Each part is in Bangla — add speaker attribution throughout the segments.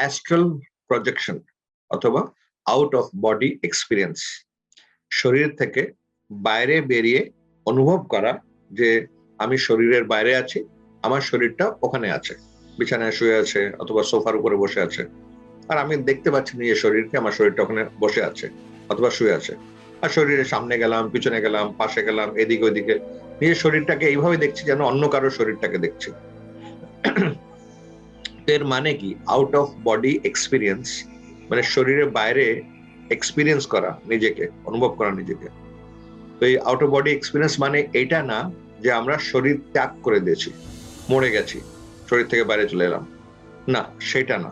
Speaker 1: অ্যাস্ট্রাল প্রজেকশন অথবা আউট অফ বডি এক্সপিরিয়েন্স। শরীর থেকে বাইরে বেরিয়ে অনুভব করা যে আমি শরীরের বাইরে আছি, আমার শরীরটা ওখানে আছে, বিছানায় শুয়ে আছে অথবা সোফার উপরে বসে আছে, আর আমি দেখতে পাচ্ছি নিজের শরীরকে, আমার শরীরটা ওখানে বসে আছে অথবা শুয়ে আছে। আর শরীরের সামনে গেলাম, পিছনে গেলাম, পাশে গেলাম, এদিকে ওইদিকে, নিজের শরীরটাকে এইভাবে দেখছি যেন অন্য কারো শরীরটাকে দেখছি। এর মানে কি? আউট অফ বডি এক্সপিরিয়েন্স, মানে শরীরের বাইরে এক্সপিরিয়েন্স করা নিজেকে, অনুভব করা নিজেকে। তো এই আউট অফ বডি এক্সপিরিয়েন্স মানে এটা না যে আমরা শরীর ত্যাগ করে দিয়েছি, মরে গেছি, শরীর থেকে বাইরে চলে এলাম, না, সেটা না।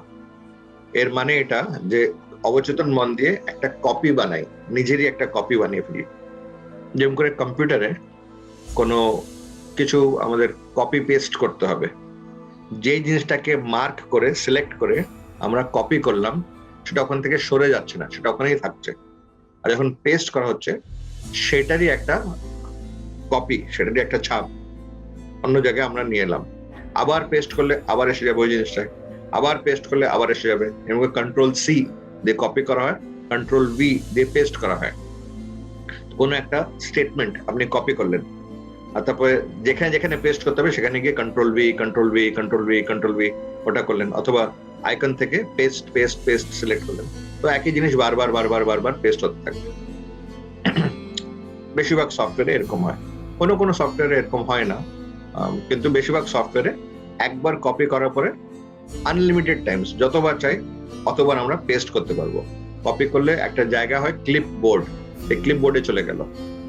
Speaker 1: এর মানে এটা যে অবচেতন মন দিয়ে একটা কপি বানাই, নিজেরই একটা কপি বানিয়ে ফেলি। যেমন করে কম্পিউটারে কোনো কিছু আমাদের কপি পেস্ট করতে হবে, যেই জিনিসটাকে মার্ক করে সিলেক্ট করে আমরা কপি করলাম সেটা ওখান থেকে সরে যাচ্ছে না, সেটা ওখানেই থাকছে। আর যখন পেস্ট করা হচ্ছে সেটারই একটা কপি, সেটারই একটা ছাপ অন্য জায়গায় আমরা নিয়ে এলাম। আবার পেস্ট করলে আবার এসে যাবে ওই জিনিসটা, আবার পেস্ট করলে আবার এসে যাবে। এবং কন্ট্রোল সি দিয়ে কপি করা হয়, কন্ট্রোল ভি দিয়ে পেস্ট করা হয়। কোনো একটা স্টেটমেন্ট আপনি কপি করলেন, আর তারপরে যেখানে যেখানে পেস্ট করতে হবে সেখানে গিয়ে control V, control V, control V, control V ওটা করলেন, অথবা আইকন থেকে পেস্ট পেস্ট পেস্ট সিলেক্ট করলেন। তো একই জিনিস বারবার বারবার বারবার পেস্ট হতে থাকবে। বেশিরভাগ সফটওয়্যারে এরকম হয়, কোনো কোনো সফটওয়্যারে এরকম হয় না, কিন্তু বেশিরভাগ সফটওয়্যারে একবার কপি করার পরে আনলিমিটেড টাইমস, যতবার চাই অতবার আমরা পেস্ট করতে পারবো। কপি করলে একটা জায়গা হয় ক্লিপ বোর্ড, এই ক্লিপ বোর্ডে চলে গেল,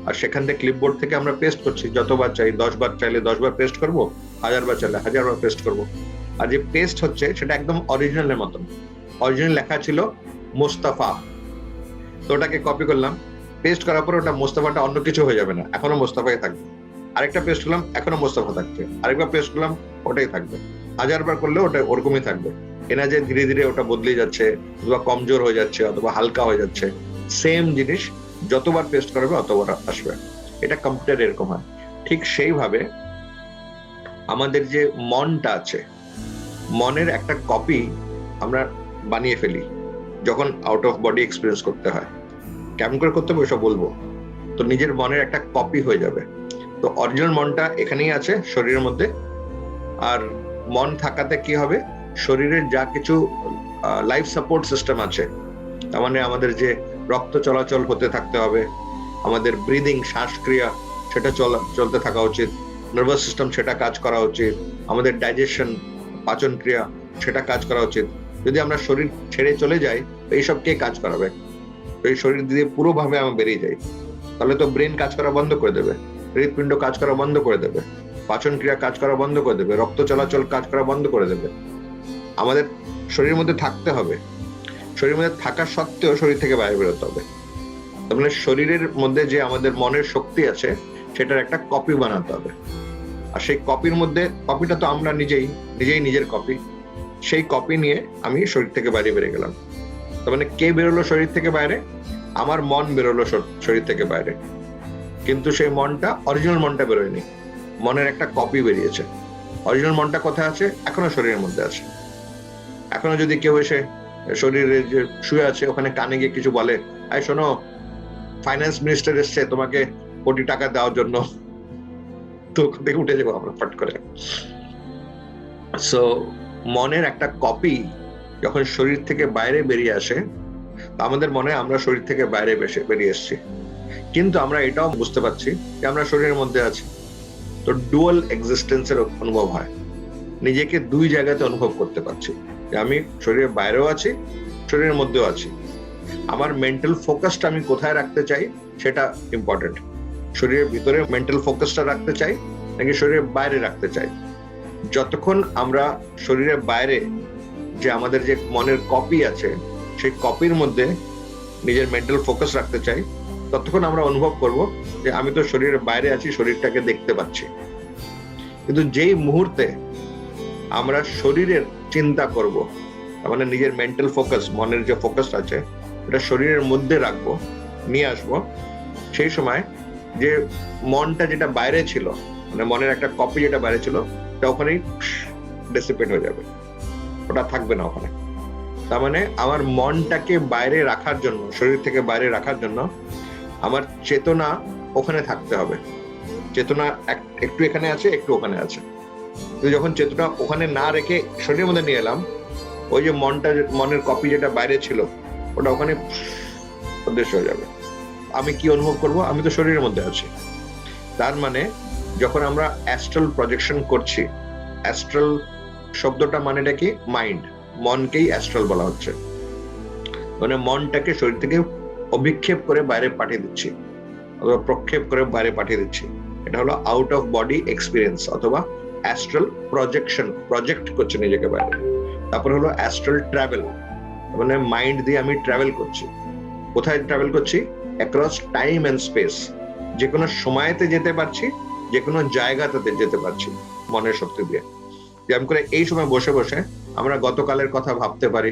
Speaker 1: আর সেখান থেকে ক্লিপ বোর্ড থেকে আমরা পেস্ট করছি, যতবার চাই, 10 বার চাইলে 10 বার পেস্ট করবো, 1000 বার চাইলে 1000 বার পেস্ট করবো। আর যে পেস্ট হচ্ছে সেটা একদম অরিজিনালের মতন, অরিজিনাল লেখা ছিল মোস্তাফা, তো ওটাকে কপি করলাম, পেস্ট করার পর ওটা মোস্তাফাটা অন্য কিছু হয়ে যাবে না, এখনো মোস্তাফাই থাকবে। আরেকটা পেস্ট করলাম, এখনো মোস্তাফা থাকছে, আরেকবার পেস্ট করলাম, ওটাই থাকবে। 1000 বার করলে ওটা ওরকমই থাকবে। এনা যে ধীরে ধীরে ওটা বদলে যাচ্ছে, অথবা কমজোর হয়ে যাচ্ছে, অথবা হালকা হয়ে যাচ্ছে, সেম জিনিস যতবার পেস্ট করবে অতবার আসবে। এটা কম্পিউটার এরকম হয়। ঠিক সেইভাবে আমাদের যে মনটা আছে, মনের একটা কপি আমরা বানিয়ে ফেলি যখন আউট অফ বডি এক্সপিরিয়েন্স করতে হয়। কেমন করে করতে হবে ওসব বলবো। তো নিজের মনের একটা কপি হয়ে যাবে। তো অরিজিনাল মনটা এখানেই আছে শরীরের মধ্যে। আর মন থাকাতে কি হবে, শরীরের যা কিছু লাইফ সাপোর্ট সিস্টেম আছে, তার মানে আমাদের যে রক্ত চলাচল হতে থাকতে হবে, আমাদের ব্রিদিং, শ্বাসক্রিয়া সেটা চলতে থাকা উচিত, নার্ভাস সিস্টেম সেটা কাজ করা উচিত, আমাদের ডাইজেশন, পাচন ক্রিয়া সেটা কাজ করা উচিত। যদি আমরা শরীর ছেড়ে চলে যাই, এইসব কে কাজ করাবে? এই শরীর দিয়ে পুরোভাবে আমরা বেরিয়ে যাই, তাহলে তো ব্রেন কাজ করা বন্ধ করে দেবে, হৃৎপিণ্ড কাজ করা বন্ধ করে দেবে, পাচন ক্রিয়া কাজ করা বন্ধ করে দেবে, রক্ত চলাচল কাজ করা বন্ধ করে দেবে। আমাদের শরীরের মধ্যে থাকতে হবে, শরীরের মধ্যে থাকা সত্ত্বেও শরীর থেকে বাইরে বেরোতে হবে। তার মানে শরীরের মধ্যে যে আমাদের মনের শক্তি আছে সেটার একটা কপি বানাতে হবে। আর সেই কপির মধ্যে, কপিটা তো আমরা নিজেই নিজের কপি, সেই কপি নিয়ে আমি শরীর থেকে বাইরে বেরিয়ে গেলাম। তার মানে কে বেরোলো শরীর থেকে বাইরে? আমার মন বেরোলো শরীর থেকে বাইরে, কিন্তু সেই মনটা, অরিজিনাল মনটা বেরোয়নি, মনের একটা কপি বেরিয়েছে। অরিজিনাল মনটা কোথায় আছে? এখনো শরীরের মধ্যে আছে। এখনো যদি কেউ এসে শরীরে যে শুয়ে আছে ওখানে কানে গিয়ে কিছু বলে, আই শোনো, ফাইন্যান্স মিনিস্টার এসছে তোমাকে কোটি টাকা দেওয়ার জন্য, তো দেখে উঠে যাবো আমরা ফট করে। সো মনের একটা কপি যখন শরীর থেকে বাইরে বেরিয়ে আসে, আমাদের মনে আমরা শরীর থেকে বাইরে বেরিয়ে এসেছি, কিন্তু আমরা এটাও বুঝতে পারছি যে আমরা শরীরের মধ্যে আছি। তো ডুয়াল এক্সিস্টেন্সের অনুভব হয়, নিজেকে দুই জায়গাতে অনুভব করতে পারছি যে আমি শরীরের বাইরেও আছি, শরীরের মধ্যেও আছি। আমার মেন্টাল ফোকাসটা আমি কোথায় রাখতে চাই সেটা ইম্পর্টেন্ট। শরীরের ভিতরে মেন্টাল ফোকাসটা রাখতে চাই নাকি শরীরের বাইরে রাখতে চাই? যতক্ষণ আমরা শরীরের বাইরে যে আমাদের যে মনের কপি আছে সেই কপির মধ্যে নিজের মেন্টাল ফোকাস রাখতে চাই, ততক্ষণ আমরা অনুভব করব যে আমি তো শরীরের বাইরে আছি, শরীরটাকে দেখতে পাচ্ছি। কিন্তু যেই মুহূর্তে আমরা শরীরের চিন্তা করব, তার মানে নিজের মেন্টাল ফোকাস, মনের যে ফোকাস আছে এটা শরীরের মধ্যে রাখবো, নিয়ে আসবো, সেই সময় যে মনটা যেটা বাইরে ছিল, মানে মনের একটা কপি যেটা বাইরে ছিল, ওটা ওখানেই ডিসিপেট হয়ে যাবে, ওটা থাকবে না ওখানে। তার মানে আমার মনটাকে বাইরে রাখার জন্য, শরীর থেকে বাইরে রাখার জন্য আমার চেতনা ওখানে থাকতে হবে। চেতনা একটু এখানে আছে, একটু ওখানে আছে। কিন্তু যখন চেতনা ওখানে না রেখে শরীরের মধ্যে নিয়ে এলাম, ওই যে মনের কপি যেটা বাইরে ছিল ওটা ওখানে অদৃশ্য হয়ে যাবে। আমি কি অনুভব করব? আমি তো শরীরের মধ্যে আছি। তার মানে যখন আমরা অ্যাস্ট্রাল প্রজেকশন করছি, অ্যাস্ট্রাল শব্দটা মানেটা কি? মাইন্ড, মনকেই অ্যাস্ট্রাল বলা হচ্ছে। মানে মনটাকে শরীর থেকে অভিক্ষেপ করে বাইরে পাঠিয়ে দিচ্ছি অথবা প্রক্ষেপ করে বাইরে পাঠিয়ে দিচ্ছি। এটা হলো আউট অফ বডি এক্সপিরিয়েন্স অথবা অ্যাস্ট্রাল প্রজেকশন, প্রজেক্ট করছে নিজেকে বাইরে। তারপর হলো অ্যাস্ট্রাল ট্রাভেল, মানে মাইন্ড দিয়ে আমি ট্রাভেল করছি। কোথায় ট্রাভেল করছি? Across time and space. যে কোনো সময়তে যেতে পারছি, যে কোনো জায়গাতে যেতে পারছি মনের শক্তি দিয়ে। যেমন করে এই সময় বসে বসে আমরা গতকালের কথা ভাবতে পারি।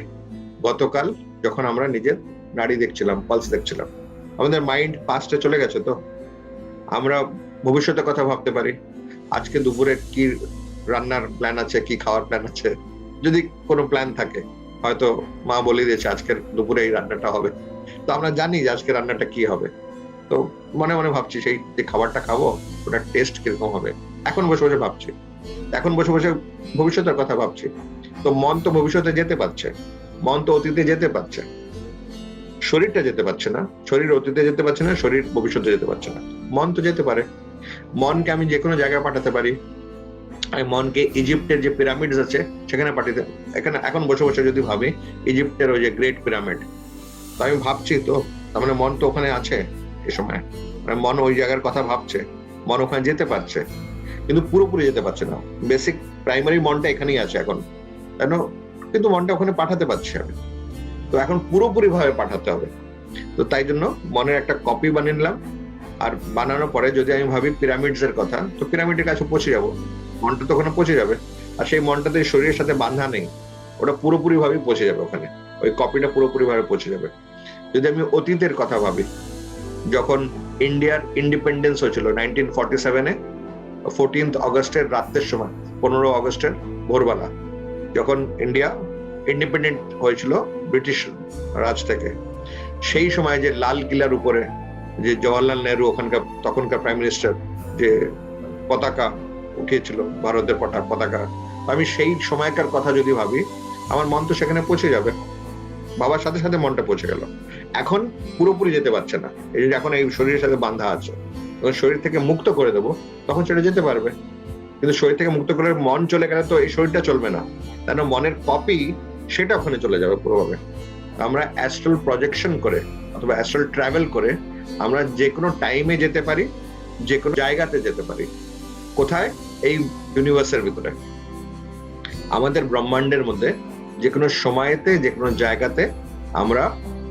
Speaker 1: গতকাল যখন আমরা নিজের নাড়ি দেখছিলাম, পালস দেখছিলাম, আমাদের মাইন্ড পাস্টে চলে গেছে, তো আমরা ভবিষ্যতের কথা ভাবতে পারি। আজকে দুপুরে কি রান্নার প্ল্যান আছে, কি খাওয়ার প্ল্যান আছে, যদি কোনো প্ল্যান থাকে, হয়তো মা বলে দিয়েছে আজকের দুপুরে এই রান্নাটা হবে, তো আমরা জানি যে আজকে রান্নাটা কি হবে। তো মনে মনে ভাবছি সেই যে খাবারটা খাবো ওটার টেস্ট কিরকম হবে, এখন বসে বসে ভাবছি, এখন বসে বসে ভবিষ্যতের কথা ভাবছি। তো মন তো ভবিষ্যতে যেতে পারছে, মন তো অতীতে যেতে পারছে, শরীরটা যেতে পারছে না। শরীর অতীতে যেতে পারছে না, শরীর ভবিষ্যতে যেতে পারছে না। মন তো যেতে পারে। মনকে আমি যে কোনো জায়গায় পাঠাতে পারি। আমি মনকে ইজিপ্টের যে পিরামিডস আছে সেখানে পাঠাতে, এখানে এখন বসে বসে যদি ভাবি ইজিপ্টের ওই যে গ্রেট পিরামিড, তো আমি ভাবছি, তো তার মানে মন তো ওখানে আছে এই সময়। মানে মন ওই জায়গার কথা ভাবছে, মন ওখানে যেতে পারছে, কিন্তু পুরোপুরি যেতে পারছে না। বেসিক প্রাইমারি মনটা এখানেই আছে এখন, তাই না? কিন্তু মনটা ওখানে পাঠাতে পারছি আমি, তো এখন পুরোপুরি ভাবে পাঠাতে হবে। তো তাই জন্য মনের একটা কপি বানিয়ে নিলাম। আর বানানোর পরে যদি আমি ভাবি পিরামিডস এর কথা, তো পিরামিডের কাছে পৌঁছে যাবো, মনটা তো ওখানে পৌঁছে যাবে। আর সেই মনটাতে শরীরের সাথে বাঁধা নেই, ওটা পুরোপুরি ভাবে পৌঁছে যাবে ওখানে, ওই কপিটা পুরোপুরি ভাবে পৌঁছে যাবে। যদি আমি অতীতের কথা ভাবি, যখন ইন্ডিয়ার ইন্ডিপেন্ডেন্স হয়েছিল 1947-এ, 14 অগস্টের রাতের সময়, 15 অগস্টের ভোরবেলা, যখন ইন্ডিয়া ইন্ডিপেন্ডেন্ট হয়েছিল ব্রিটিশ রাজ থেকে, সেই সময় যে লাল কিলার উপরে যে জওয়াহরলাল নেহরু ওখানকার তখনকার প্রাইম মিনিস্টার যে পতাকা উঠিয়েছিল, ভারতের পতাকা, আমি সেই সময়কার কথা যদি ভাবি, আমার মন তো সেখানে পৌঁছে যাবে। বাবার সাথে সাথে মনটা পৌঁছে গেল। এখন পুরোপুরি যেতে পারছে না, এই যে এখন এই শরীরের সাথে বাঁধা আছে, যখন শরীর থেকে মুক্ত করে দেবো তখন সেটা যেতে পারবে। কিন্তু শরীর থেকে মুক্ত করে মন চলে গেলে তো এই শরীরটা চলবে না, কেন মনের কপি সেটা ওখানে চলে যাবে পুরোভাবে। আমরা অ্যাস্ট্রাল প্রজেকশন করে অথবা অ্যাস্ট্রাল ট্রাভেল করে আমরা যে কোনো টাইমে যেতে পারি, যে কোনো জায়গাতে যেতে পারি। কোথায়? এই ইউনিভার্সের ভিতরে, আমাদের ব্রহ্মাণ্ডের মধ্যে যে কোনো সময়তে, যে কোনো জায়গাতে আমরা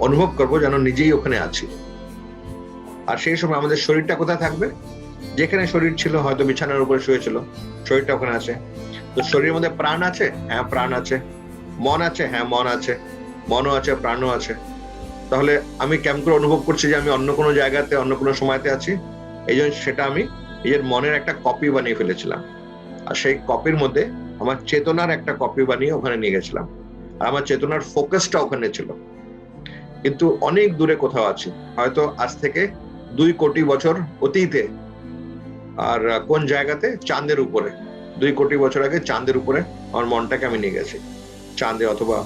Speaker 1: অনুভব করবো যেন নিজেই ওখানে আছি। আর সেই সময় আমাদের শরীরটা কোথায় থাকবে? যেখানে শরীর ছিল, হয়তো বিছানার উপরে শুয়েছিল, শরীরটা ওখানে আছে। তো শরীরের মধ্যে প্রাণ আছে, হ্যাঁ প্রাণ আছে। মন আছে, হ্যাঁ মন আছে, মনও আছে, প্রাণও আছে। তাহলে আমি কেমন করে অনুভব করছি যে আমি অন্য কোনো জায়গাতে, অন্য কোনো সময়তে আছি? এই জন্য সেটা আমি নিজের মনের একটা কপি বানিয়ে ফেলেছিলাম। আর সেই কপির মধ্যে আমার চেতনার একটা কপি বানিয়ে ওখানে নিয়ে গেছিলাম। আর আমার চেতনার ফোকাসটা ওখানে ছিল, কিন্তু অনেক দূরে কোথাও আছে, হয়তো আজ থেকে 2 কোটি বছর অতীতে। আর কোন জায়গাতে? চাঁদের উপরে। 2 কোটি বছর আগে চাঁদের উপরে আমার মনটাকে আমি নিয়ে গেছি। চাঁদে অথবা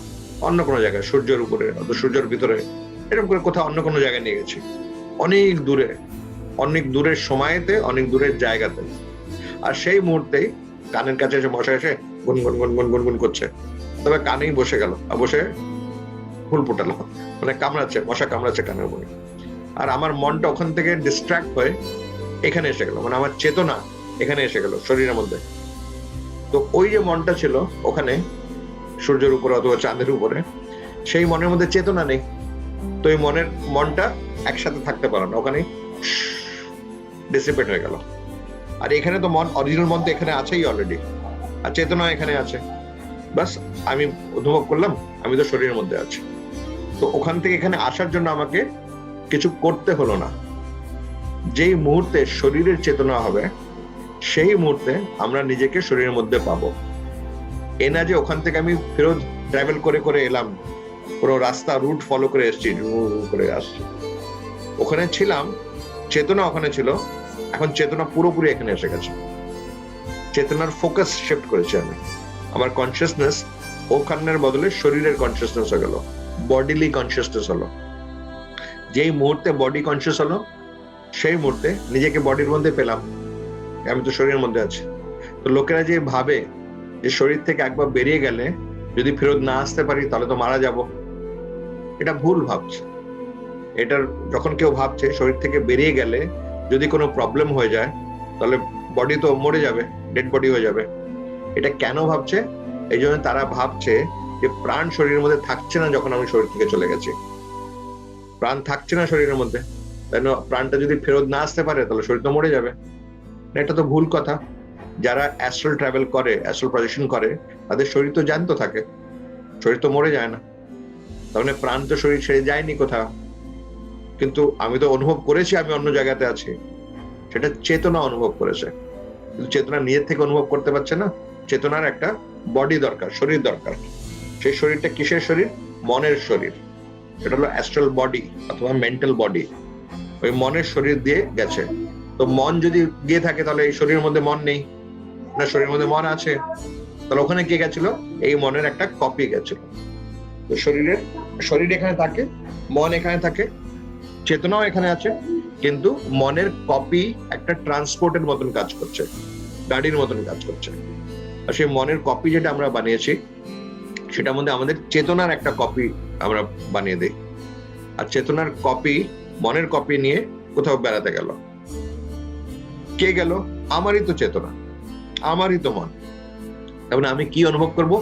Speaker 1: অন্য কোনো জায়গায়, সূর্যের উপরে অথবা সূর্যের ভিতরে, এরকম করে কোথাও অন্য কোনো জায়গায় নিয়ে গেছি, অনেক দূরে, অনেক দূরের সময়তে, অনেক দূরের জায়গাতে। আর সেই মুহূর্তেই কানের কাছে এসে মশা এসে গুনগুন গুনগুন গুনগুন করছে, তবে কানেই বসে গেল, আর বসে ফুল ফুটালো, মানে কামড়াচ্ছে, মশা কামড়াচ্ছে কানের উপরে। আর আমার মনটা ওখান থেকে ডিস্ট্রাক্ট হয়ে এখানে এসে গেল, মানে আমার চেতনা এখানে এসে গেল শরীরের মধ্যে। তো ওই যে মনটা ছিল ওখানে সূর্যের উপরে অথবা চাঁদের উপরে, সেই মনের মধ্যে চেতনা নেই। তো এই মনটা একসাথে থাকতে পারে না, ওখানে ডিসিপেট হয়ে গেল। আর এখানে তো মন, অরিজিনাল মন তো এখানে আছেই অলরেডি, আর চেতনা এখানে আছে। বাস আমি অনুভব করলাম আমি তো শরীরের মধ্যে আছি। তো ওখান থেকে এখানে আসার জন্য আমাকে কিছু করতে হলো না। যেই মুহূর্তে শরীরের চেতনা হবে, সেই মুহূর্তে আমরা নিজেকে শরীরের মধ্যে পাবো। এ না যে ওখান থেকে আমি ফেরত ট্রাভেল করে করে এলাম, পুরো রাস্তা রুট ফলো করে এসেছি, করে আসছি। ওখানে ছিলাম, চেতনা ওখানে ছিল, এখন চেতনা পুরোপুরি এখানে এসে গেছে। চেতনার ফোকাস শিফট করেছি আমি, আমার কনসিয়াসনেস ওখানের বদলে শরীরের কনসিয়াসনেস হয়ে গেল, বডিলি কনসিয়াসনেস হলো। যেই মুহূর্তে বডি কনসিয়াস হলো, সেই মুহূর্তে নিজেকে বডির মধ্যে পেলাম, আমি তো শরীরের মধ্যে আছি। তো লোকেরা যে ভাবে যে শরীর থেকে একবার বেরিয়ে গেলে যদি ফেরত না আসতে পারি তাহলে তো মারা যাব, এটা ভুল ভাবছে। এটার যখন কেউ ভাবছে শরীর থেকে বেরিয়ে গেলে যদি কোনো প্রবলেম হয়ে যায় তাহলে বডি তো মরে যাবে, ডেড বডি হয়ে যাবে, এটা কেন ভাবছে? এই জন্য তারা ভাবছে যে প্রাণ শরীরের মধ্যে থাকছে না, যখন আমি শরীর থেকে চলে গেছি প্রাণ থাকছে না শরীরের মধ্যে, তাই না? প্রাণটা যদি ফেরত না আসতে পারে তাহলে শরীর তো মরে যাবে। এটা তো ভুল কথা। যারা অ্যাস্ট্রাল ট্রাভেল করে, অ্যাস্ট্রাল প্রজেকশন করে, তাদের শরীর তো জ্যান্ত থাকে, শরীর তো মরে যায় না, তার মানে প্রাণ তো শরীর ছেড়ে যায়নি কোথাও। কিন্তু আমি তো অনুভব করেছি আমি অন্য জায়গাতে আছি, সেটা চেতনা অনুভব করেছে, কিন্তু চেতনা নিজের থেকে অনুভব করতে পারছে না। চেতনার একটা বডি দরকার, শরীর দরকার। সেই শরীরটা কিসের শরীর? মনের শরীর। এটা হলো অ্যাস্ট্রাল বডি অথবা মেন্টাল বডি। ওই মনের শরীর দিয়ে গেছে। তো মন যদি গিয়ে থাকে তাহলে এই শরীরের মধ্যে মন নেই না, শরীরের মধ্যে মন আছে, তাহলে ওখানে কে গেছিল? এই মনের একটা কপি গেছিল। তো শরীর এখানে থাকে, মন এখানে থাকে, চেতনাও এখানে আছে, কিন্তু মনের কপি একটা ট্রান্সপোর্টের মতন কাজ করছে, গাড়ির মতন কাজ করছে। আর সেই মনের কপি যেটা আমরা বানিয়েছি সেটার মধ্যে আমাদের চেতনার একটা কপি আমরা বানিয়ে দিই। আর চেতনার কপি, মনের কপি নিয়ে কোথাও বেড়াতে গেল। কে গেল? আমারই তো চেতনা, আমারই তো মন। তারপরে আমি কি অনুভব করব?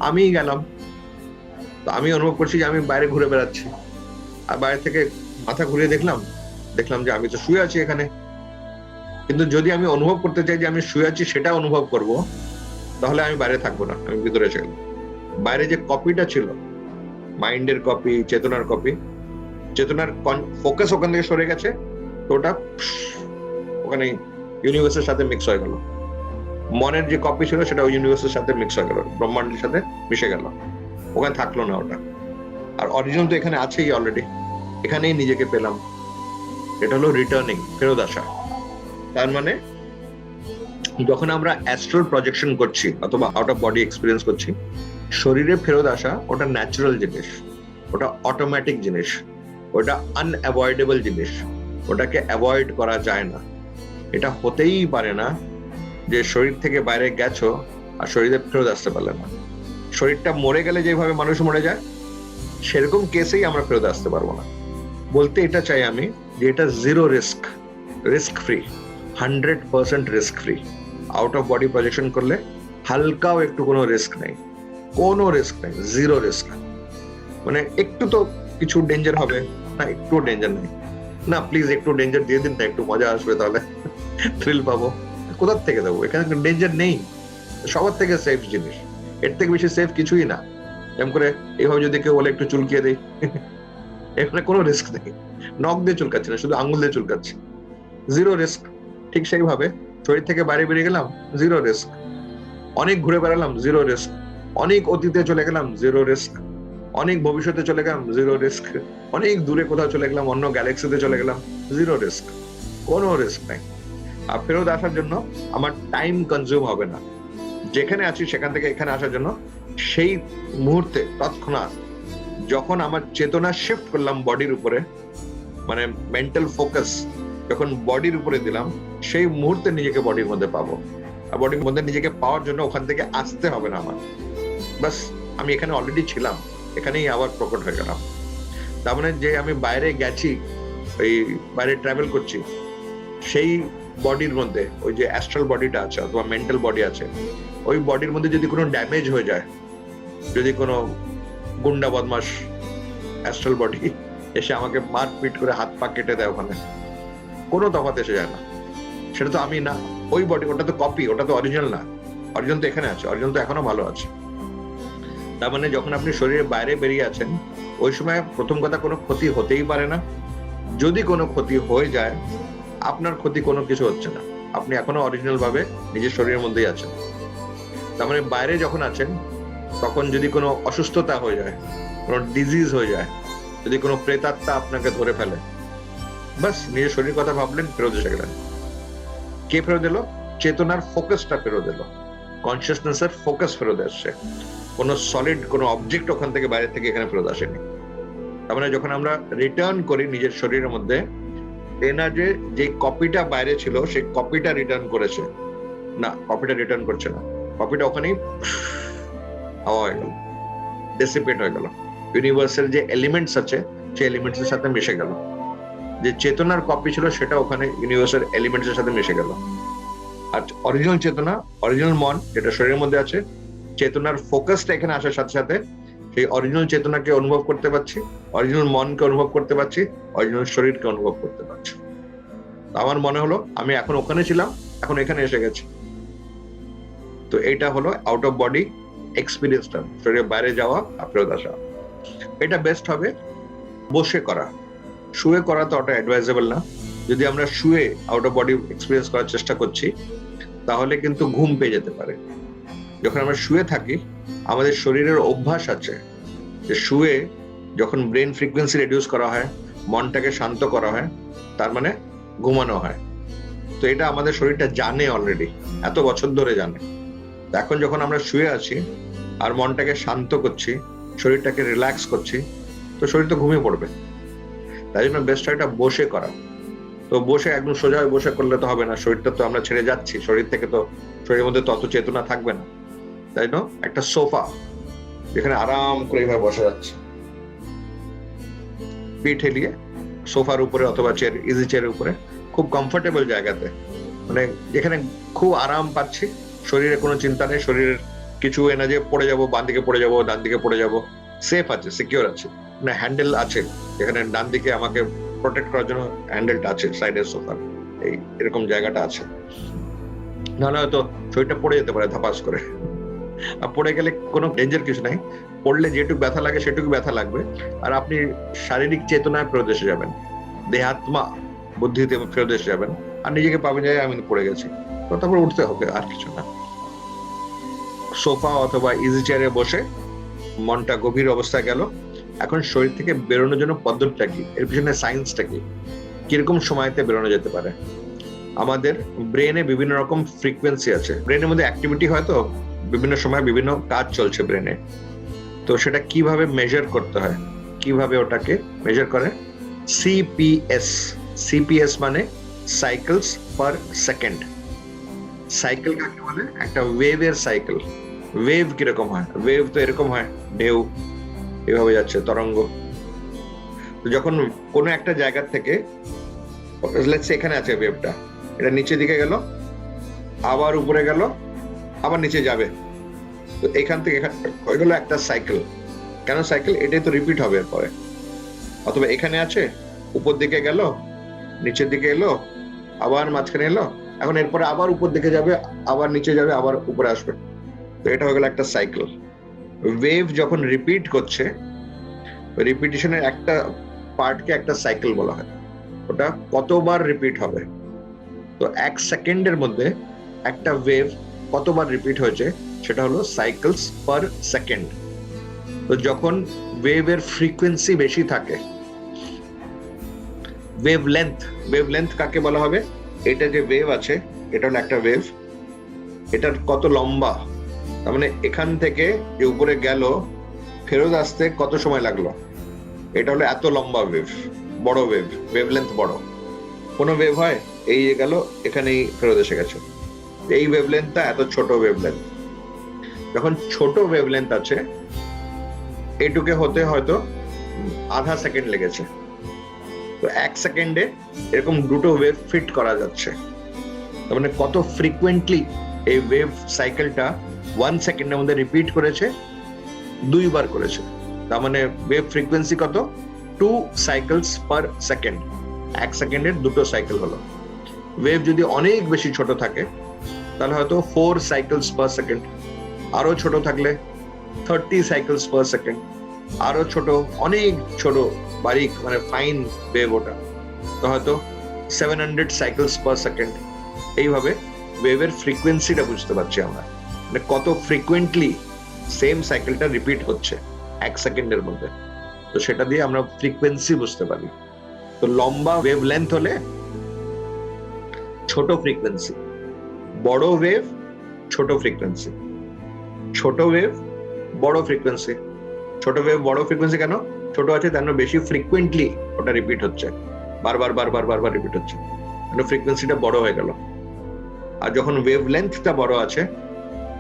Speaker 1: আমিই গেলাম। তো আমি অনুভব করছি যে আমি বাইরে ঘুরে বেড়াচ্ছি, আর বাইরে থেকে মাথা ঘুরিয়ে দেখলাম যে আমি তো শুয়ে আছি এখানে। কিন্তু যদি আমি অনুভব করতে চাই যে আমি শুয়ে আছি সেটা অনুভব করব, তাহলে আমি বাইরে থাকবো না, আমি ভিতরে এসে গেলাম। বাইরে যে কপিটা ছিল, মাইন্ডের কপি, চেতনার কপি, চেতনার ফোকাস ওখান থেকে সরে গেছে, তো ওটা ওখানে ইউনিভার্সের সাথে মিক্স হয়ে গেল। মনের যে কপি ছিল সেটা ওই ইউনিভার্সের সাথে মিক্স হয়ে গেল, ব্রহ্মাণ্ডের সাথে মিশে গেল, ওখানে থাকলো না ওটা। আর অরিজিনাল তো এখানে আছেই অলরেডি, এখানেই নিজেকে পেলাম। এটা হলো রিটার্নিং, ফেরত আসা। তার মানে যখন আমরা অ্যাস্ট্রাল প্রজেকশন করছি অথবা আউট অফ বডি এক্সপিরিয়েন্স করছি, শরীরে ফেরত আসা ওটা ন্যাচারাল জিনিস, ওটা অটোমেটিক জিনিস, ওটা আনঅ্যাভয়েডেবল জিনিস, ওটাকে অ্যাভয়েড করা যায় না। এটা হতেই পারে না যে শরীর থেকে বাইরে গেছো আর শরীরে ফেরত আসতে পারলে না। শরীরটা মরে গেলে যেভাবে মানুষ মরে যায়, সেরকম কেসেই আমরা ফেরত আসতে পারবো না। বলতে এটা চাই আমি যে এটা zero risk, risk free, 100% risk free. Out of body projection করলে হালকাও একটু কোনো রিস্ক নেই, কোনো রিস্ক নেই, জিরো রিস্ক। মানে একটু তো কিছু ডেঞ্জার হবে না? একটু ডেঞ্জার নেই না, প্লিজ একটু ডেঞ্জার দিয়ে দিন না, একটু মজা আসবে, তাহলে থ্রিল পাবো। কোথার থেকে দেবো? এখানে ডেঞ্জার নেই, সবার থেকে সেফ জিনিস, এর থেকে বেশি সেফ কিছুই না। এমন করে এইভাবে যদি কেউ বলে একটু চুলকিয়ে দেই, এখানে কোনো রিস্ক নেই। নখ দিয়ে চুলকাচ্ছে না, শুধু আঙ্গুল দিয়ে চুলকাচ্ছে, জিরো রিস্ক। ঠিক সেইভাবে শরীর থেকে বাইরে বেরিয়ে গেলাম, জিরো রিস্ক। অনেক ঘুরে বেড়ালাম, জিরো রিস্ক। অনেক অতীতে চলে গেলাম, জিরো রিস্ক। অনেক ভবিষ্যতে চলে গেলাম, জিরো রিস্ক। অনেক দূরে কোথাও চলে গেলাম, অন্য গ্যালাক্সিতে চলে গেলাম, জিরো রিস্ক, কোনো রিস্ক নাই। আর ফেরত আসার জন্য আমার টাইম কনজিউম হবে না। যেখানে আছি সেখান থেকে এখানে আসার জন্য সেই মুহূর্তে তৎক্ষণাৎ যখন আমার চেতনা শিফট করলাম বডির উপরে, মানে মেন্টাল ফোকাস যখন বডির উপরে দিলাম, সেই মুহূর্তে নিজেকে বডির মধ্যে পাবো। আর বডির মধ্যে নিজেকে পাওয়ার জন্য ওখান থেকে আসতে হবে না আমার, বাস আমি এখানে অলরেডি ছিলাম, এখানেই আবার প্রকট হয়ে গেলাম। তার মানে যে আমি বাইরে গেছি, ওই বাইরে ট্রাভেল করছি, সেই বডির মধ্যে ওই যে অ্যাস্ট্রাল বডিটা আছে অথবা মেন্টাল বডি আছে, ওই বডির মধ্যে যদি কোনো ড্যামেজ হয়ে যায়, যদি কোনো গুন্ডা বদমাস অ্যাস্ট্রাল বডি এসে আমাকে মারপিট করে হাত পা কেটে দেয়, ওখানে কোনো তফাৎ এসে যায় না। সেটা তো আমি না, ওই বডি, ওটা তো কপি, ওটা তো অরিজিনাল না। অরিজিনাল তো এখানে আছে, অরিজিনাল তো এখনো ভালো আছে। তার মানে যখন আপনি শরীরের বাইরে বেরিয়ে আছেন, ওই সময় প্রথম কথা কোনো ক্ষতি হতেই পারে না। যদি কোনো ক্ষতি হয়ে যায়, আপনার ক্ষতি কোনো কিছু হচ্ছে না, আপনি এখনো অরিজিনাল ভাবে নিজের শরীরের মধ্যেই আছেন। তার মানে বাইরে যখন আছেন, তখন যদি কোনো অসুস্থতা হয়ে যায়, কোনো ডিজিজ হয়ে যায়, যদি কোনো প্রেতাত্মা আপনাকে ধরে ফেলে, বাস নিজের শরীর কথা ভাবলেন, ফেরত এসে গেলেন। কে ফেরত এলো? চেতনার ফোকাসটা ফেরত এলো, কনসিয়াসনেসের ফোকাস ফেরত আসছে। কোনো সলিড কোনো অবজেক্ট ওখান থেকে বাইরে থেকে এখানে ফেরত আসেনি। তার মানে যখন আমরা রিটার্ন করি নিজের শরীরের মধ্যে, এনা যে কপিটা বাইরে ছিল সেই কপিটা রিটার্ন করেছে না, কপিটা রিটার্ন করছে না, কপিটা ওখানেই হাওয়া হয়ে গেল, ডেসিপেট হয়ে গেল। ইউনিভার্সের যে এলিমেন্টস আছে সেই এলিমেন্টস এর সাথে মিশে গেল। যে চেতনার কপি ছিল সেটা ওখানে ইউনিভার্সের এলিমেন্টস এর সাথে মিশে গেল। আর অরিজিনাল চেতনা, অরিজিনাল মন যেটা শরীরের মধ্যে আছে, চেতনার ফোকাসটা এখানে আসার সাথে সাথে সেই অরিজিনাল চেতনাকে অনুভব করতে পারছি, অরিজিনাল মনকে অনুভব করতে পারছি, অরিজিনাল শরীরকে অনুভব করতে পারছি। আমার মনে হলো আমি এখন ওখানে ছিলাম, এখন এখানে এসে গেছি। তো এটা হলো আউট অফ বডি এক্সপিরিয়েন্সটা, শরীরের বাইরে যাওয়া আর ফেরত আসা। এটা বেস্ট হবে বসে করা, শুয়ে করা তো ওটা অ্যাডভাইজেবল না। যদি আমরা শুয়ে আউট অফ বডি এক্সপিরিয়েন্স করার চেষ্টা করছি তাহলে কিন্তু ঘুম পেয়ে যেতে পারে। যখন আমরা শুয়ে থাকি আমাদের শরীরের অভ্যাস আছে যে শুয়ে যখন ব্রেন ফ্রিকোয়েন্সি রিডিউস করা হয়, মনটাকে শান্ত করা হয়, তার মানে ঘুমানো হয়। তো এটা আমাদের শরীরটা জানে অলরেডি, এত বছর ধরে জানে। এখন যখন আমরা শুয়ে আছি আর মনটাকে শান্ত করছি, শরীরটাকে রিল্যাক্স করছি, তো শরীর তো ঘুমিয়ে পড়বে। তাই জন্য বেস্ট হয় এটা বসে করা। তো বসে একদম সোজা হয়ে বসে করলে তো হবে না, শরীরটা তো আমরা ছেড়ে যাচ্ছি, শরীর থেকে তো শরীরের মধ্যে তত চেতনা থাকবে না। তাই না, একটা সোফা যেখানে আরাম করে এইভাবে বসা যাচ্ছে, পিঠ হেলিয়ে সোফার উপরে অথবা চেয়ার, ইজি চেয়ারের উপরে, খুব কমফোর্টেবল জায়গাতে, মানে যেখানে খুব আরাম পাচ্ছি, শরীরে কোনো চিন্তা নেই, শরীরের কিছু এ না যে পড়ে যাবো, বাম দিকে পড়ে যাবো, ডান দিকে পড়ে যাবো, সেফ আছে, সিকিউর আছে, মানে হ্যান্ডেল আছে, যেখানে ডান দিকে আমাকে প্রোটেক্ট করার জন্য হ্যান্ডেলটা আছে, সাইডের সোফার এই এরকম জায়গাটা আছে। নাহলে হয়তো শরীরটা পড়ে যেতে পারে ধাপাস করে। আর পড়ে গেলে কোনো ডেঞ্জার কিছু নাই, পড়লে যেটুকু ব্যথা লাগে সেটুকু ব্যথা লাগবে, আর আপনি শারীরিক চেতনায় ফেরত এসে যাবেন, দেহাত্মা বুদ্ধিতে ফেরত এসে যাবেন, আর নিজেকে পাবেন যে আমি পড়ে গেছি, তো তারপর উঠতে হবে, আর কিছু না। সোফা অথবা ইজি চেয়ারে বসে মনটা গভীর অবস্থায় গেল। এখন শরীর থেকে বেরোনোর জন্য পদ্ধতিটা কি, এর পিছনে সায়েন্সটা কি, কিরকম সময়তে বেরোনো যেতে পারে। আমাদের ব্রেনে বিভিন্ন রকম ফ্রিকোয়েন্সি আছে, ব্রেনের মধ্যে অ্যাক্টিভিটি হয়, তো বিভিন্ন সময় বিভিন্ন কাজ চলছে ব্রেনে। তো সেটা কিভাবে মেজার করতে হয়, কিভাবে ওটাকে মেজার করে, সিপিএস। সিপিএস মানে সাইকেলস পার সেকেন্ড। সাইকেল কাকে বলে? একটা ওয়েভের সাইকেল। ওয়েভ কিরকম হয়? ওয়েভ তো এরকম হয়, ঢেউ এভাবে যাচ্ছে, তরঙ্গ। তো যখন কোনো একটা জায়গা থেকে, লেটস সে এখানে আছে ওয়েভটা, এটা নিচের দিকে গেল, আবার উপরে গেল, আবার নিচে যাবে, তো এখান থেকে হয়ে গেল একটা সাইকেল। কেন সাইকেল? এটাই তো রিপিট হবে এরপরে। অথবা এখানে আছে, উপর দিকে গেল, নিচের দিকে এলো, আবার মাঝখানে এলো, এখন এরপরে আবার উপর দিকে যাবে, আবার নিচে যাবে, আবার উপরে আসবে, তো এটা হয়ে গেল একটা সাইকেল। ওয়েভ যখন রিপিট করছে, রিপিটিশনের একটা পার্টকে একটা সাইকেল বলা হয়। ওটা কতবার রিপিট হবে, তো 1 সেকেন্ডের মধ্যে একটা ওয়েভ কতবার রিপিট হয়েছে সেটা হলো সাইকেলস পার সেকেন্ড। তো যখন ওয়েভের ফ্রিকোয়েন্সি বেশি থাকে, ওয়েভলেন্থ কাকে বলা হবে? এটা যে ওয়েভ আছে, এটা হলো একটা ওয়েভ, এটার কত লম্বা, তার মানে এখান থেকে যে উপরে গেল ফেরত আসতে কত সময় লাগলো, এটা হলো এত লম্বা ওয়েভ, বড় ওয়েভ, ওয়েভলেন্থ বড়। কোনো ওয়েভ হয় এই যে গেল, এখানেই ফেরত এসে গেছে, এই ওয়েভলেন্থটা এত ছোট ওয়েভলেন্থ। যখন ছোট ওয়েভলেন্থ আছে, এইটুকে হতে হয়তো আধা সেকেন্ড লেগেছে, তো 1 সেকেন্ডে এরকম দুটো ওয়েভ ফিট করা যাচ্ছে। তার মানে কত ফ্রিকুয়েন্টলি এই ওয়েভ সাইকেলটা 1 সেকেন্ডের মধ্যে রিপিট করেছে, 2 বার করেছে। তার মানে ওয়েভ ফ্রিকোয়েন্সি কত? 2 সাইকেলস পার সেকেন্ড। 1 সেকেন্ডের 2টো সাইকেল হলো। ওয়েভ যদি অনেক বেশি ছোট থাকে তাহলে হয়তো 4 সাইকেলস পার সেকেন্ড, আরো ছোট থাকলে 30 সাইকেলস পার সেকেন্ড, আরো ছোট, অনেক ছোট বারিক মানে ফাইন ওয়েভ, ওটা তো হয়তো 700 সাইকেলস পার সেকেন্ড। এইভাবে ওয়েভের ফ্রিকোয়েন্সিটা বুঝতে পারছি আমরা, মানে কত ফ্রিকুয়েন্টলি সেম সাইকেলটা রিপিট হচ্ছে। 1 সেকেন্ডের মধ্যে। তো সেটা দিয়ে আমরা ফ্রিকোয়েন্সি বুঝতে পারি। তো লম্বা ওয়েভ লেন্থ হলে ছোট ফ্রিকোয়েন্সি, বড় ওয়েভ ছোট ফ্রিকোয়েন্সি, ছোট ওয়েভ বড় ফ্রিকোয়েন্সি। ছোট ওয়েভ বড় ফ্রিকোয়েন্সি কেন? ছোট আছে তার বেশি ফ্রিকুয়েন্টলি ওটা রিপিট হচ্ছে, বারবার বারবার বারবার রিপিট হচ্ছে, ফ্রিকোয়েন্সিটা বড় হয়ে গেল। আর যখন ওয়েভ লেন্থটা বড় আছে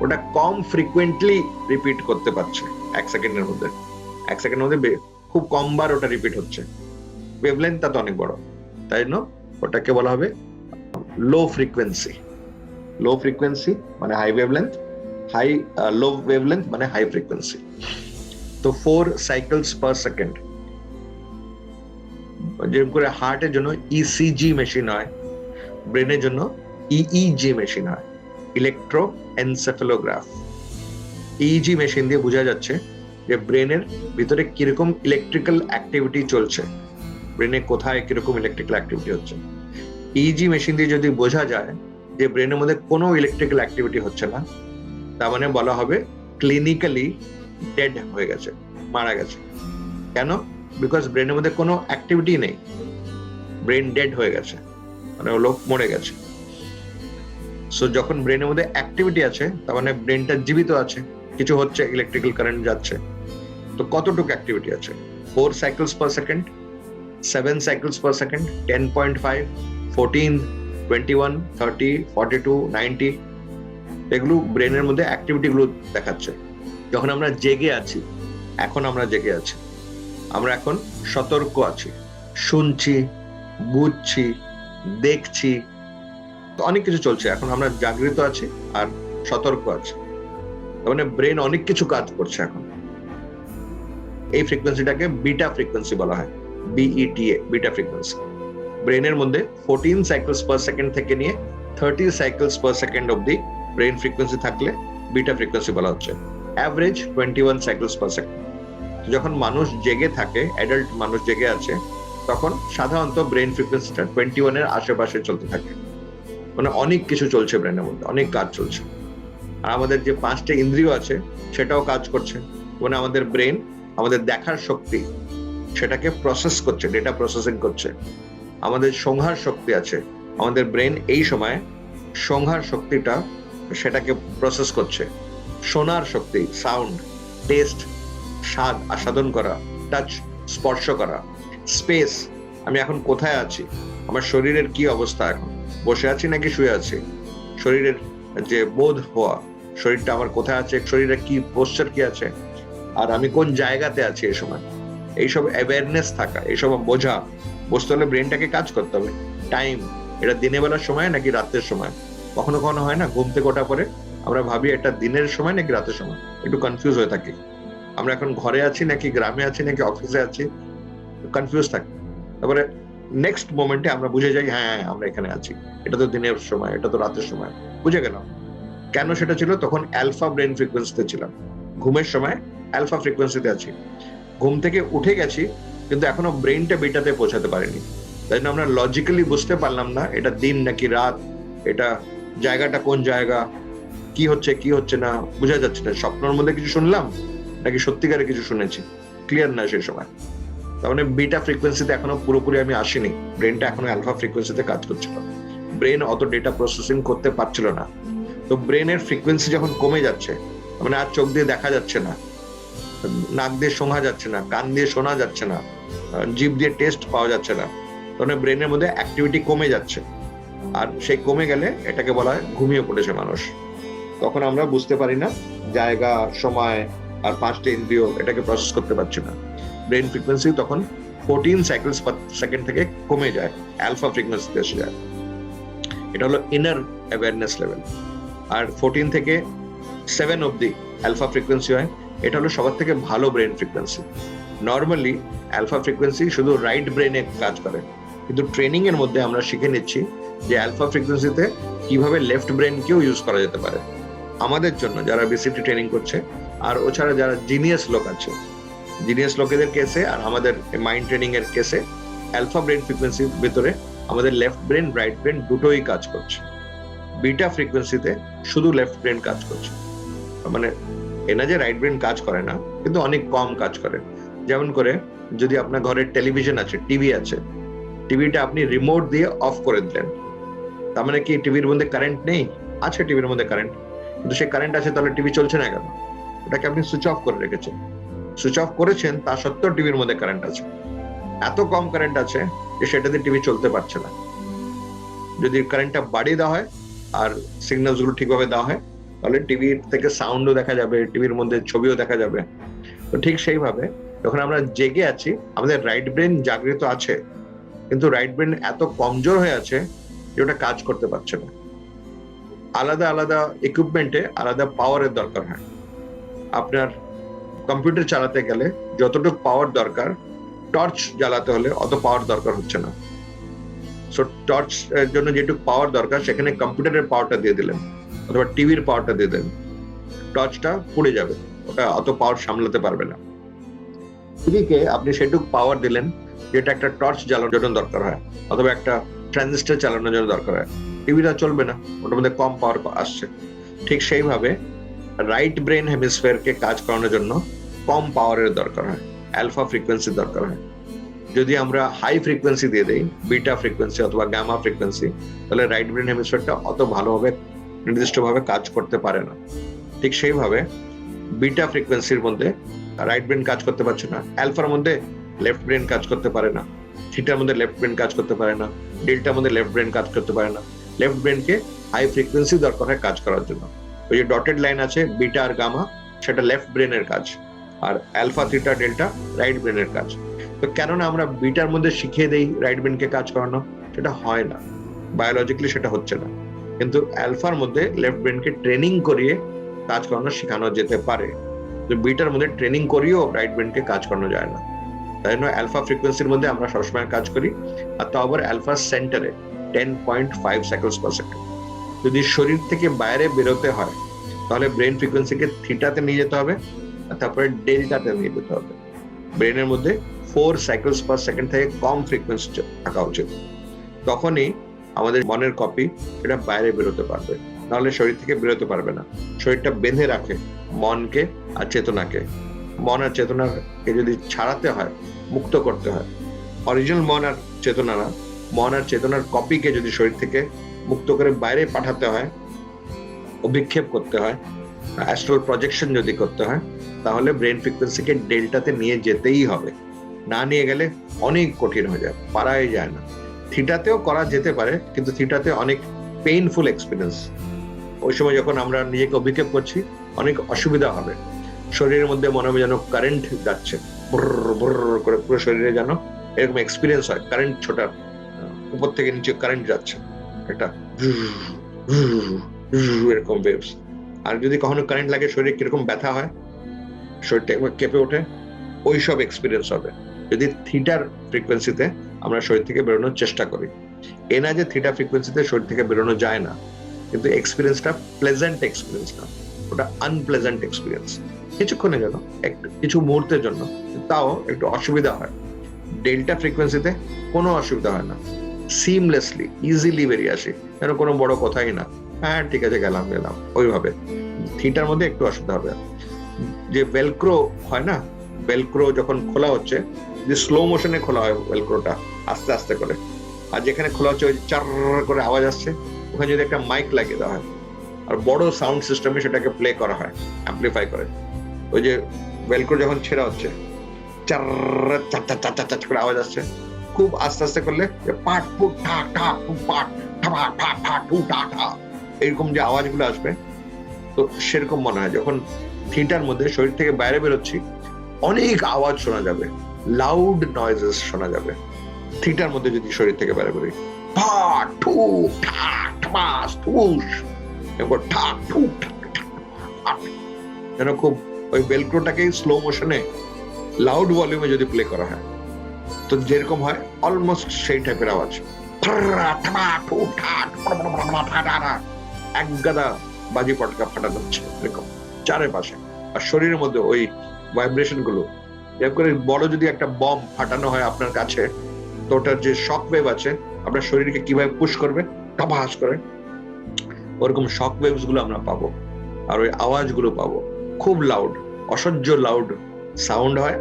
Speaker 1: ওটা কম ফ্রিকুয়েন্টলি রিপিট করতে পারছে 1 সেকেন্ডের মধ্যে। 1 সেকেন্ডের মধ্যে খুব কম বার ওটা রিপিট হচ্ছে। ওয়েভ লেন্থটা তো অনেক বড়, তাই জন্য ওটাকে বলা হবে লো ফ্রিকোয়েন্সি। লো ফ্রিকোয়েন্সি মানে হাই ওয়েভ লেন্থ, লো ওয়েভ লেন্থ মানে হাই ফ্রিকোয়েন্সি। তো 4 সাইকেলস পার সেকেন্ড, যেরকম করে হার্টের জন্য ইসিজি মেশিন হয়, ব্রেনের জন্য ইইজি মেশিন হয়, ইলেকট্রো এনসেফালোগ্রাফ। ইইজি মেশিন দিয়ে বোঝা যাচ্ছে যে ব্রেনের ভিতরে কিরকম ইলেকট্রিক্যাল অ্যাক্টিভিটি চলছে, ব্রেনে কোথায় কিরকম ইলেকট্রিক্যাল অ্যাক্টিভিটি হচ্ছে। ইইজি মেশিন দিয়ে যদি বোঝা যায় যে ব্রেনের মধ্যে কোনো ইলেকট্রিক্যাল অ্যাক্টিভিটি হচ্ছে না, তার মানে বলা হবে ক্লিনিক্যালি ডেড হয়ে গেছে, মারা গেছে। কেন? বিকজ ব্রেনের মধ্যে কোনো অ্যাক্টিভিটি নেই, ব্রেন ডেড হয়ে গেছে, মানে ও লোক মরে গেছে। সো যখন ব্রেনের মধ্যে অ্যাক্টিভিটি আছে তার মানে ব্রেনটা জীবিত আছে, কিছু হচ্ছে, ইলেকট্রিক্যাল কারেন্ট যাচ্ছে। তো কতটুকু অ্যাক্টিভিটি আছে? 4 cycles per second, 7 cycles per second, 10.5, 14, 21, 30, 42, 90, এগুলো ব্রেনের মধ্যে অ্যাক্টিভিটি গুলো দেখাচ্ছে। যখন আমরা জেগে আছি, এখন আমরা জেগে আছি, আমরা এখন সতর্ক আছি, শুনছি, বুঝছি, দেখছি, অনেক কিছু চলছে, এখন আমরা জাগৃত আছি আর সতর্ক আছি। মানে ব্রেন অনেক কিছু কাজ করছে এখন। এই ফ্রিকোয়েন্সিটাকে বিটা ফ্রিকোয়েন্সি বলা হয়, বিইটিএ, বিটা ফ্রিকোয়েন্সি। ব্রেনের মধ্যে 14 সাইকেলস পার সেকেন্ড থেকে নিয়ে 30 সাইকেলস পার সেকেন্ড অবধি ব্রেন ফ্রিকোয়েন্সি থাকলে বিটা ফ্রিকোয়েন্সি বলা হচ্ছে। Average 21 cycles per second. যখন মানুষ জেগে থাকে, অ্যাডাল্ট মানুষ জেগে আছে, তখন সাধারণত ব্রেন ফ্রিকোয়েন্সিটা 21 এর আশেপাশে চলতে থাকে। মানে অনেক কিছু চলছে ব্রেনের মধ্যে, অনেক কাজ চলছে। আর আমাদের যে 5টা ইন্দ্রিয় আছে সেটাও কাজ করছে। মানে আমাদের ব্রেন আমাদের দেখার শক্তি সেটাকে প্রসেস করছে, ডেটা প্রসেসিং করছে। আমাদের সংহার শক্তি আছে, আমাদের ব্রেন এই সময় সংহার শক্তিটা সেটাকে প্রসেস করছে। শোনার শক্তি, সাউন্ড, টেস্ট, স্বাদ আস্বাদন করা, টাচ, স্পর্শ করা, স্পেস, আমি এখন কোথায় আছি, আমার শরীরের কি অবস্থা, এখন বসে আছি নাকি শুয়ে আছি, শরীরের যে বোধ হওয়া, শরীরটা আমার কোথায় আছে, শরীরের কি পোশ্চার কি আছে, আর আমি কোন জায়গাতে আছি এই সময়, এইসব অ্যাওয়ারনেস থাকা, এইসব বোঝা। বুঝতে হলে ব্রেনটাকে কাজ করতে হবে। টাইম, এটা দিনের বেলার সময় নাকি রাতের সময়। কখনো কখনো হয় না, ঘুম থেকে ওঠার পরে আমরা ভাবি এটা দিনের সময় নাকি রাতের সময়, একটু কনফিউজ হয়ে থাকি। আমরা এখন ঘরে আছি নাকি গ্রামে আছি নাকি অফিসে আছি, কনফিউজ থাকি। তারপরে নেক্সট মোমেন্টে আমরা বুঝে যাই, হ্যাঁ আমরা এখানে আছি, এটা তো দিনের সময়, এটা তো রাতের সময়, বুঝে গেলাম। কেন সেটা ছিল? তখন অ্যালফা ব্রেন ফ্রিকোয়েন্সিতে ছিলাম, ঘুমের সময় অ্যালফা ফ্রিকোয়েন্সিতে আছি। ঘুম থেকে উঠে গেছি কিন্তু এখনো ব্রেনটা বিটাতে পৌঁছাতে পারেনি, তাই জন্য আমরা লজিক্যালি বুঝতে পারলাম না এটা দিন নাকি রাত, এটা জায়গাটা কোন জায়গা, কি হচ্ছে কি হচ্ছে না বোঝা যাচ্ছে না। স্বপ্নের মধ্যে কিছু শুনলাম নাকি সত্যিকারে কিছু শুনেছি, ক্লিয়ার না সেই সময়। তার মানে বিটা ফ্রিকোয়েন্সিতে এখনো পুরোপুরি আমি আসিনি, ব্রেনটা এখনো অ্যালফা ফ্রিকোয়েন্সিতে কাজ করছিল, ব্রেন অত ডেটা প্রসেসিং করতে পারছিল না। তো ব্রেনের ফ্রিকোয়েন্সি যখন কমে যাচ্ছে, মানে আর চোখ দিয়ে দেখা যাচ্ছে না, নাক দিয়ে শোনা যাচ্ছে না, কান দিয়ে শোনা যাচ্ছে না, জিভ দিয়ে টেস্ট পাওয়া যাচ্ছে না, তখন ব্রেনের মধ্যে অ্যাক্টিভিটি কমে যাচ্ছে। আর সেই কমে গেলে এটাকে বলা হয় ঘুমিয়ে পড়েছে মানুষ। তখন আমরা বুঝতে পারি না জায়গা, সময় আর 5টা ইন্দ্রিয়, এটাকে প্রসেস করতে পারছি না। ব্রেন ফ্রিকোয়েন্সি তখন 14 সাইকেলস পার সেকেন্ড থেকে কমে যায়, অ্যালফা ফ্রিকোয়েন্সিতে এসে যায়। এটা হলো ইনার অ্যাওয়ারনেস লেভেল। আর 14 থেকে 7 অবধি অ্যালফা ফ্রিকোয়েন্সি হয়, এটা হলো সবার থেকে ভালো brain frequency. Normally alpha frequency শুধু রাইট ব্রেনে কাজ করে, কিন্তু ট্রেনিং এর মধ্যে আমরা শিখে নিচ্ছি যে অ্যালফা ফ্রিকোয়েন্সিতে কিভাবে লেফট ব্রেনকেও ইউজ করা যেতে পারে। আমাদের জন্য যারা বিসিটি ট্রেনিং করছে, আর ওছাড়া যারা জিনিয়াস লোক আছে, জিনিয়াস লোকেদের কেসে আর আমাদের মাইন্ড ট্রেনিং এর কেসে অ্যালফা ব্রেন ফ্রিকোয়েন্সির ভিতরে আমাদের লেফট ব্রেন রাইট ব্রেন দুটোই কাজ করছে। বিটা ফ্রিকোয়েন্সিতে শুধু লেফট ব্রেন কাজ করছে, মানে এ না যে রাইট ব্রেন কাজ করে না, কিন্তু অনেক কম কাজ করে। যেমন করে যদি আপনার ঘরে টেলিভিশন আছে, টিভি আছে, টিভিটা আপনি রিমোট দিয়ে অফ করে দিলেন, তার মানে কি টিভির মধ্যে কারেন্ট নেই? আছে টিভির মধ্যে কারেন্ট, কিন্তু সে কারেন্ট আছে, তাহলে টিভি চলছে না কেন? ওটাকে আপনি সুইচ অফ করে রেখেছেন। সুইচ অফ করেছেন, তা সত্ত্বেও টিভির মধ্যে কারেন্ট আছে। এত কম কারেন্ট আছে যে সেটা দিয়ে টিভি চলতে পারছে না। যদি কারেন্টটা বাড়িয়ে দেওয়া হয় আর সিগন্যালস গুলো ঠিকভাবে দেওয়া হয়, তাহলে টিভির থেকে সাউন্ডও দেখা যাবে, টিভির মধ্যে ছবিও দেখা যাবে। তো ঠিক সেইভাবে যখন আমরা জেগে আছি, আমাদের রাইট ব্রেন জাগৃত আছে, কিন্তু রাইট ব্রেন এত কমজোর হয়ে আছে যে ওটা কাজ করতে পারছে না। আলাদা আলাদা ইকুইপমেন্টে আলাদা পাওয়ারের দরকার হয়। আপনার কম্পিউটার চালাতে গেলে যতটুকু পাওয়ার দরকার, টর্চ জ্বালাতে হলে অত পাওয়ার দরকার হচ্ছে না। সো টর্চ এর জন্য যেটুকু পাওয়ার দরকার, সেখানে কম্পিউটারের পাওয়ারটা দিয়ে দিলেন অথবা টিভির পাওয়ারটা দিয়ে দিলেন, টর্চটা পুড়ে যাবে, ওটা অত পাওয়ার সামলাতে পারবে না। টিভিকে আপনি সেটুকু পাওয়ার দিলেন যেটা একটা টর্চ জ্বালানোর জন্য দরকার হয়, অথবা একটা ট্রানজিস্টর চালানোর জন্য দরকার হয়। টিভিটা চলবে না, ওটার মধ্যে কম পাওয়ার আসছে। ঠিক সেইভাবে রাইট ব্রেন হেমিস্ফিয়ারকে কাজ করানোর জন্য কম পাওয়ারের দরকার হয়, অ্যালফা ফ্রিকোয়েন্সির দরকার হয়। যদি আমরা হাই ফ্রিকোয়েন্সি দিয়ে দেই, বিটা ফ্রিকোয়েন্সি অথবা গামা ফ্রিকোয়েন্সি, তাহলে রাইট ব্রেন হেমিস্ফিয়ারটা অত ভালোভাবে নির্দিষ্টভাবে কাজ করতে পারে না। ঠিক সেইভাবে বিটা ফ্রিকোয়েন্সির মধ্যে রাইট ব্রেন কাজ করতে পারছে না, অ্যালফার মধ্যে লেফট ব্রেন কাজ করতে পারে না, থিটার মধ্যে লেফট ব্রেন কাজ করতে পারে না, ডেল্টার মধ্যে লেফট ব্রেন কাজ করতে পারে না। লেফট ব্রেনকে হাই ফ্রিকোয়েন্সি দরকার হয় কাজ করার জন্য। ওই যে ডটেড লাইন আছে বিটা আর গামা, সেটা লেফট ব্রেনের কাজ, আর অ্যালফা থিটা ডেল্টা রাইট ব্রেনের কাজ। তো কেননা আমরা বিটার মধ্যে শিখিয়ে দেই রাইট ব্রেনকে কাজ করানো, সেটা হয় না, বায়োলজিক্যালি সেটা হচ্ছে না। কিন্তু অ্যালফার মধ্যে লেফট ব্রেনকে ট্রেনিং করিয়ে কাজ করানো শেখানো যেতে পারে। বিটার মধ্যে ট্রেনিং করিয়েও রাইট ব্রেনকে কাজ করানো যায় না। তাই জন্য অ্যালফা ফ্রিকোয়েন্সির মধ্যে আমরা সবসময় কাজ করি, আর তাও আবার অ্যালফা সেন্টারে 10.5 সাইকেলস পার সেকেন্ড। যদি শরীর থেকে বাইরে বেরোতে হয়, তাহলে ব্রেন ফ্রিকোয়েন্সিকে থিটাতে নিয়ে যেতে হবে, আর তারপরে ডেল্টাতে নিয়ে যেতে হবে। ব্রেনের মধ্যে 4 সাইকেলস পার সেকেন্ড থেকে কম ফ্রিকোয়েন্সি থাকা উচিত। তখনই আমাদের মনের কপি সেটা বাইরে বেরোতে পারবে, নাহলে শরীর থেকে বেরোতে পারবে না। শরীরটা বেঁধে রাখে মনকে আর চেতনাকে। মন আর চেতনাকে যদি ছাড়াতে হয়, মুক্ত করতে হয়, অরিজিনাল মন আর চেতনা না, মন আর চেতনার কপিকে যদি শরীর থেকে মুক্ত করে বাইরে পাঠাতে হয়, অভিক্ষেপ করতে হয়, অ্যাস্ট্রাল প্রজেকশন যদি করতে হয়, তাহলে ব্রেন ফ্রিকোয়েন্সিকে ডেল্টাতে নিয়ে যেতেই হবে। না নিয়ে গেলে অনেক কঠিন হয়ে যায়, পারাই যায় না। থিটাতেও করা যেতে পারে, কিন্তু থিটাতে অনেক পেইনফুল এক্সপিরিয়েন্স। ওই সময় যখন আমরা নিজেকে অভিক্ষেপ করছি, অনেক অসুবিধা হবে। শরীরের মধ্যে মনে হবে যেন কারেন্ট যাচ্ছে, করে পুরো শরীরে যেন এরকম এক্সপিরিয়েন্স হয়, কারেন্ট ছোটার, উপর থেকে নিচে কারেন্ট যাচ্ছে, একটা এরকম ওয়েভস। আর যদি কখনো কারেন্ট লাগে, শরীরে কিরকম ব্যথা হয়, শরীরটা একবার কেঁপে ওঠে, ওই সব এক্সপিরিয়েন্স হবে যদি থিটার ফ্রিকোয়েন্সিতে আমরা শরীর থেকে বেরোনোর চেষ্টা করি। এ না যে থিটা ফ্রিকোয়েন্সিতে শরীর থেকে বেরোনো যায় না, কিন্তু এক্সপিরিয়েন্সটা প্লেজেন্ট এক্সপিরিয়েন্স না, ওটা আনপ্লেজেন্ট এক্সপিরিয়েন্স। কিছুক্ষণের জন্য, একটু কিছু মুহূর্তের জন্য, তাও একটু অসুবিধা হয়। ডেল্টা ফ্রিকোয়েন্সিতে কোনো অসুবিধা হয় না, সিমলেসলি ইজিলি বেরিয়ে আসে, যেন কোনো বড় কথাই না, হ্যাঁ ঠিক আছে গেলাম ওইভাবে। থিটার মধ্যে একটু অসুবিধা হবে। যে ভেলক্রো হয় না, ভেলক্রো যখন খোলা হচ্ছে, যে স্লো মোশনে খোলা হয় ভেলক্রোটা, আস্তে আস্তে করে, আর যেখানে খোলা হচ্ছে ওই চার করে আওয়াজ আসছে, ওখানে যদি একটা মাইক লাগিয়ে দেওয়া হয় আর বড় সাউন্ড সিস্টেমে সেটাকে প্লে করা হয়, অ্যাম্পলিফাই করে, ওই যে ভেলক্রো যখন ছেড়া হচ্ছে, চার চার চার চার চার চার করে আওয়াজ আসছে, খুব আস্তে আস্তে করলে পাট ফুট ঠা ঠা পাট ঠা ঠা ঠা টু ঠা ঠা, এরকম যে আওয়াজগুলো আসবে, তো সেরকম মনে হয় যখন থিটার মধ্যে শরীর থেকে বাইরে বেরোচ্ছি, অনেক আওয়াজ শোনা যাবে, লাউড নয়েজেস শোনা যাবে। থিটার মধ্যে যদি শরীর থেকে বাইরে বেরোই, যেন খুব ওই ভেলক্রোটাকে স্লো মোশনে লাউড ভলিউমে যদি প্লে করা হয়, তো যেরকম হয় অলমোস্ট সেই টাইপের আওয়াজ, এক গাদা বাজি পটকা ফাটানো হচ্ছে এরকম চারিপাশে। আর শরীরের মধ্যে ওই ভাইব্রেশন গুলো, এরকম করে বড় যদি একটা বম ফাটানো হয় আপনার কাছে, তো ওটার যে শক ওয়েভ আছে আপনার শরীরকে কিভাবে পুশ করবে, টাপাস করে, ওরকম শক ওয়েভস গুলো আমরা পাবো, আর ওই আওয়াজ গুলো পাবো। খুব লাউড, অসহ্য লাউড সাউন্ড হয়,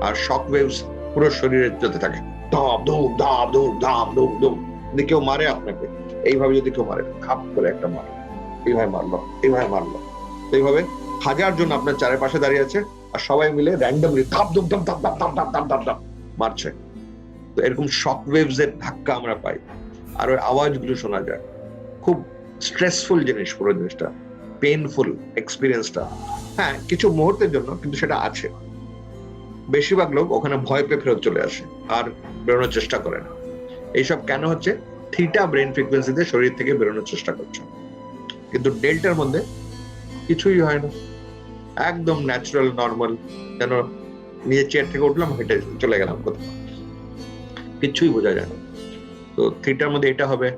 Speaker 1: আর শক ওয়েভস পুরো শরীরে যেতে থাকে, ধপ ধুম ধাপ ধুম ধাপ ধুম ধুম। যদি কেউ মারে আপনাকে এইভাবে, যদি কেউ মারে খাপ করে একটা মারে, এইভাবে মারলো, এইভাবে মারলো, এইভাবে 1000 জন আপনার চারিপাশে দাঁড়িয়ে আছে, আর সবাই মিলে র্যান্ডমলি ধাপ ধুম ধাপ ধাপ ধাপ ধাপ ধাপ ধাপ ধাপ মারছে। তো এরকম শক ওয়েভস এর ধাক্কা আমরা পাই, আর ওই আওয়াজগুলো শোনা যায়। খুব স্ট্রেসফুল জিনিস পুরো জিনিসটা, পেইনফুল এক্সপিরিয়েন্সটা। হ্যাঁ, কিছু মুহূর্তের জন্য, কিন্তু সেটা আছে। বেশিরভাগ লোক ওখানে ভয় পেয়ে ফেরত চলে আসে আর বেরোনোর চেষ্টা করে না। এইসব কেন হচ্ছে? থিটা ব্রেন ফ্রিকোয়েন্সিতে শরীর থেকে বেরোনোর চেষ্টা করছে, কিন্তু ডেল্টার মধ্যে কিছুই হয় না, একদম ন্যাচারাল নর্মাল, যেন নিজের চেয়ার থেকে উঠলাম, হেঁটে চলে গেলাম কোথাও, কিছুই বোঝা যায় না। তো থিটার মধ্যে এটা হবে,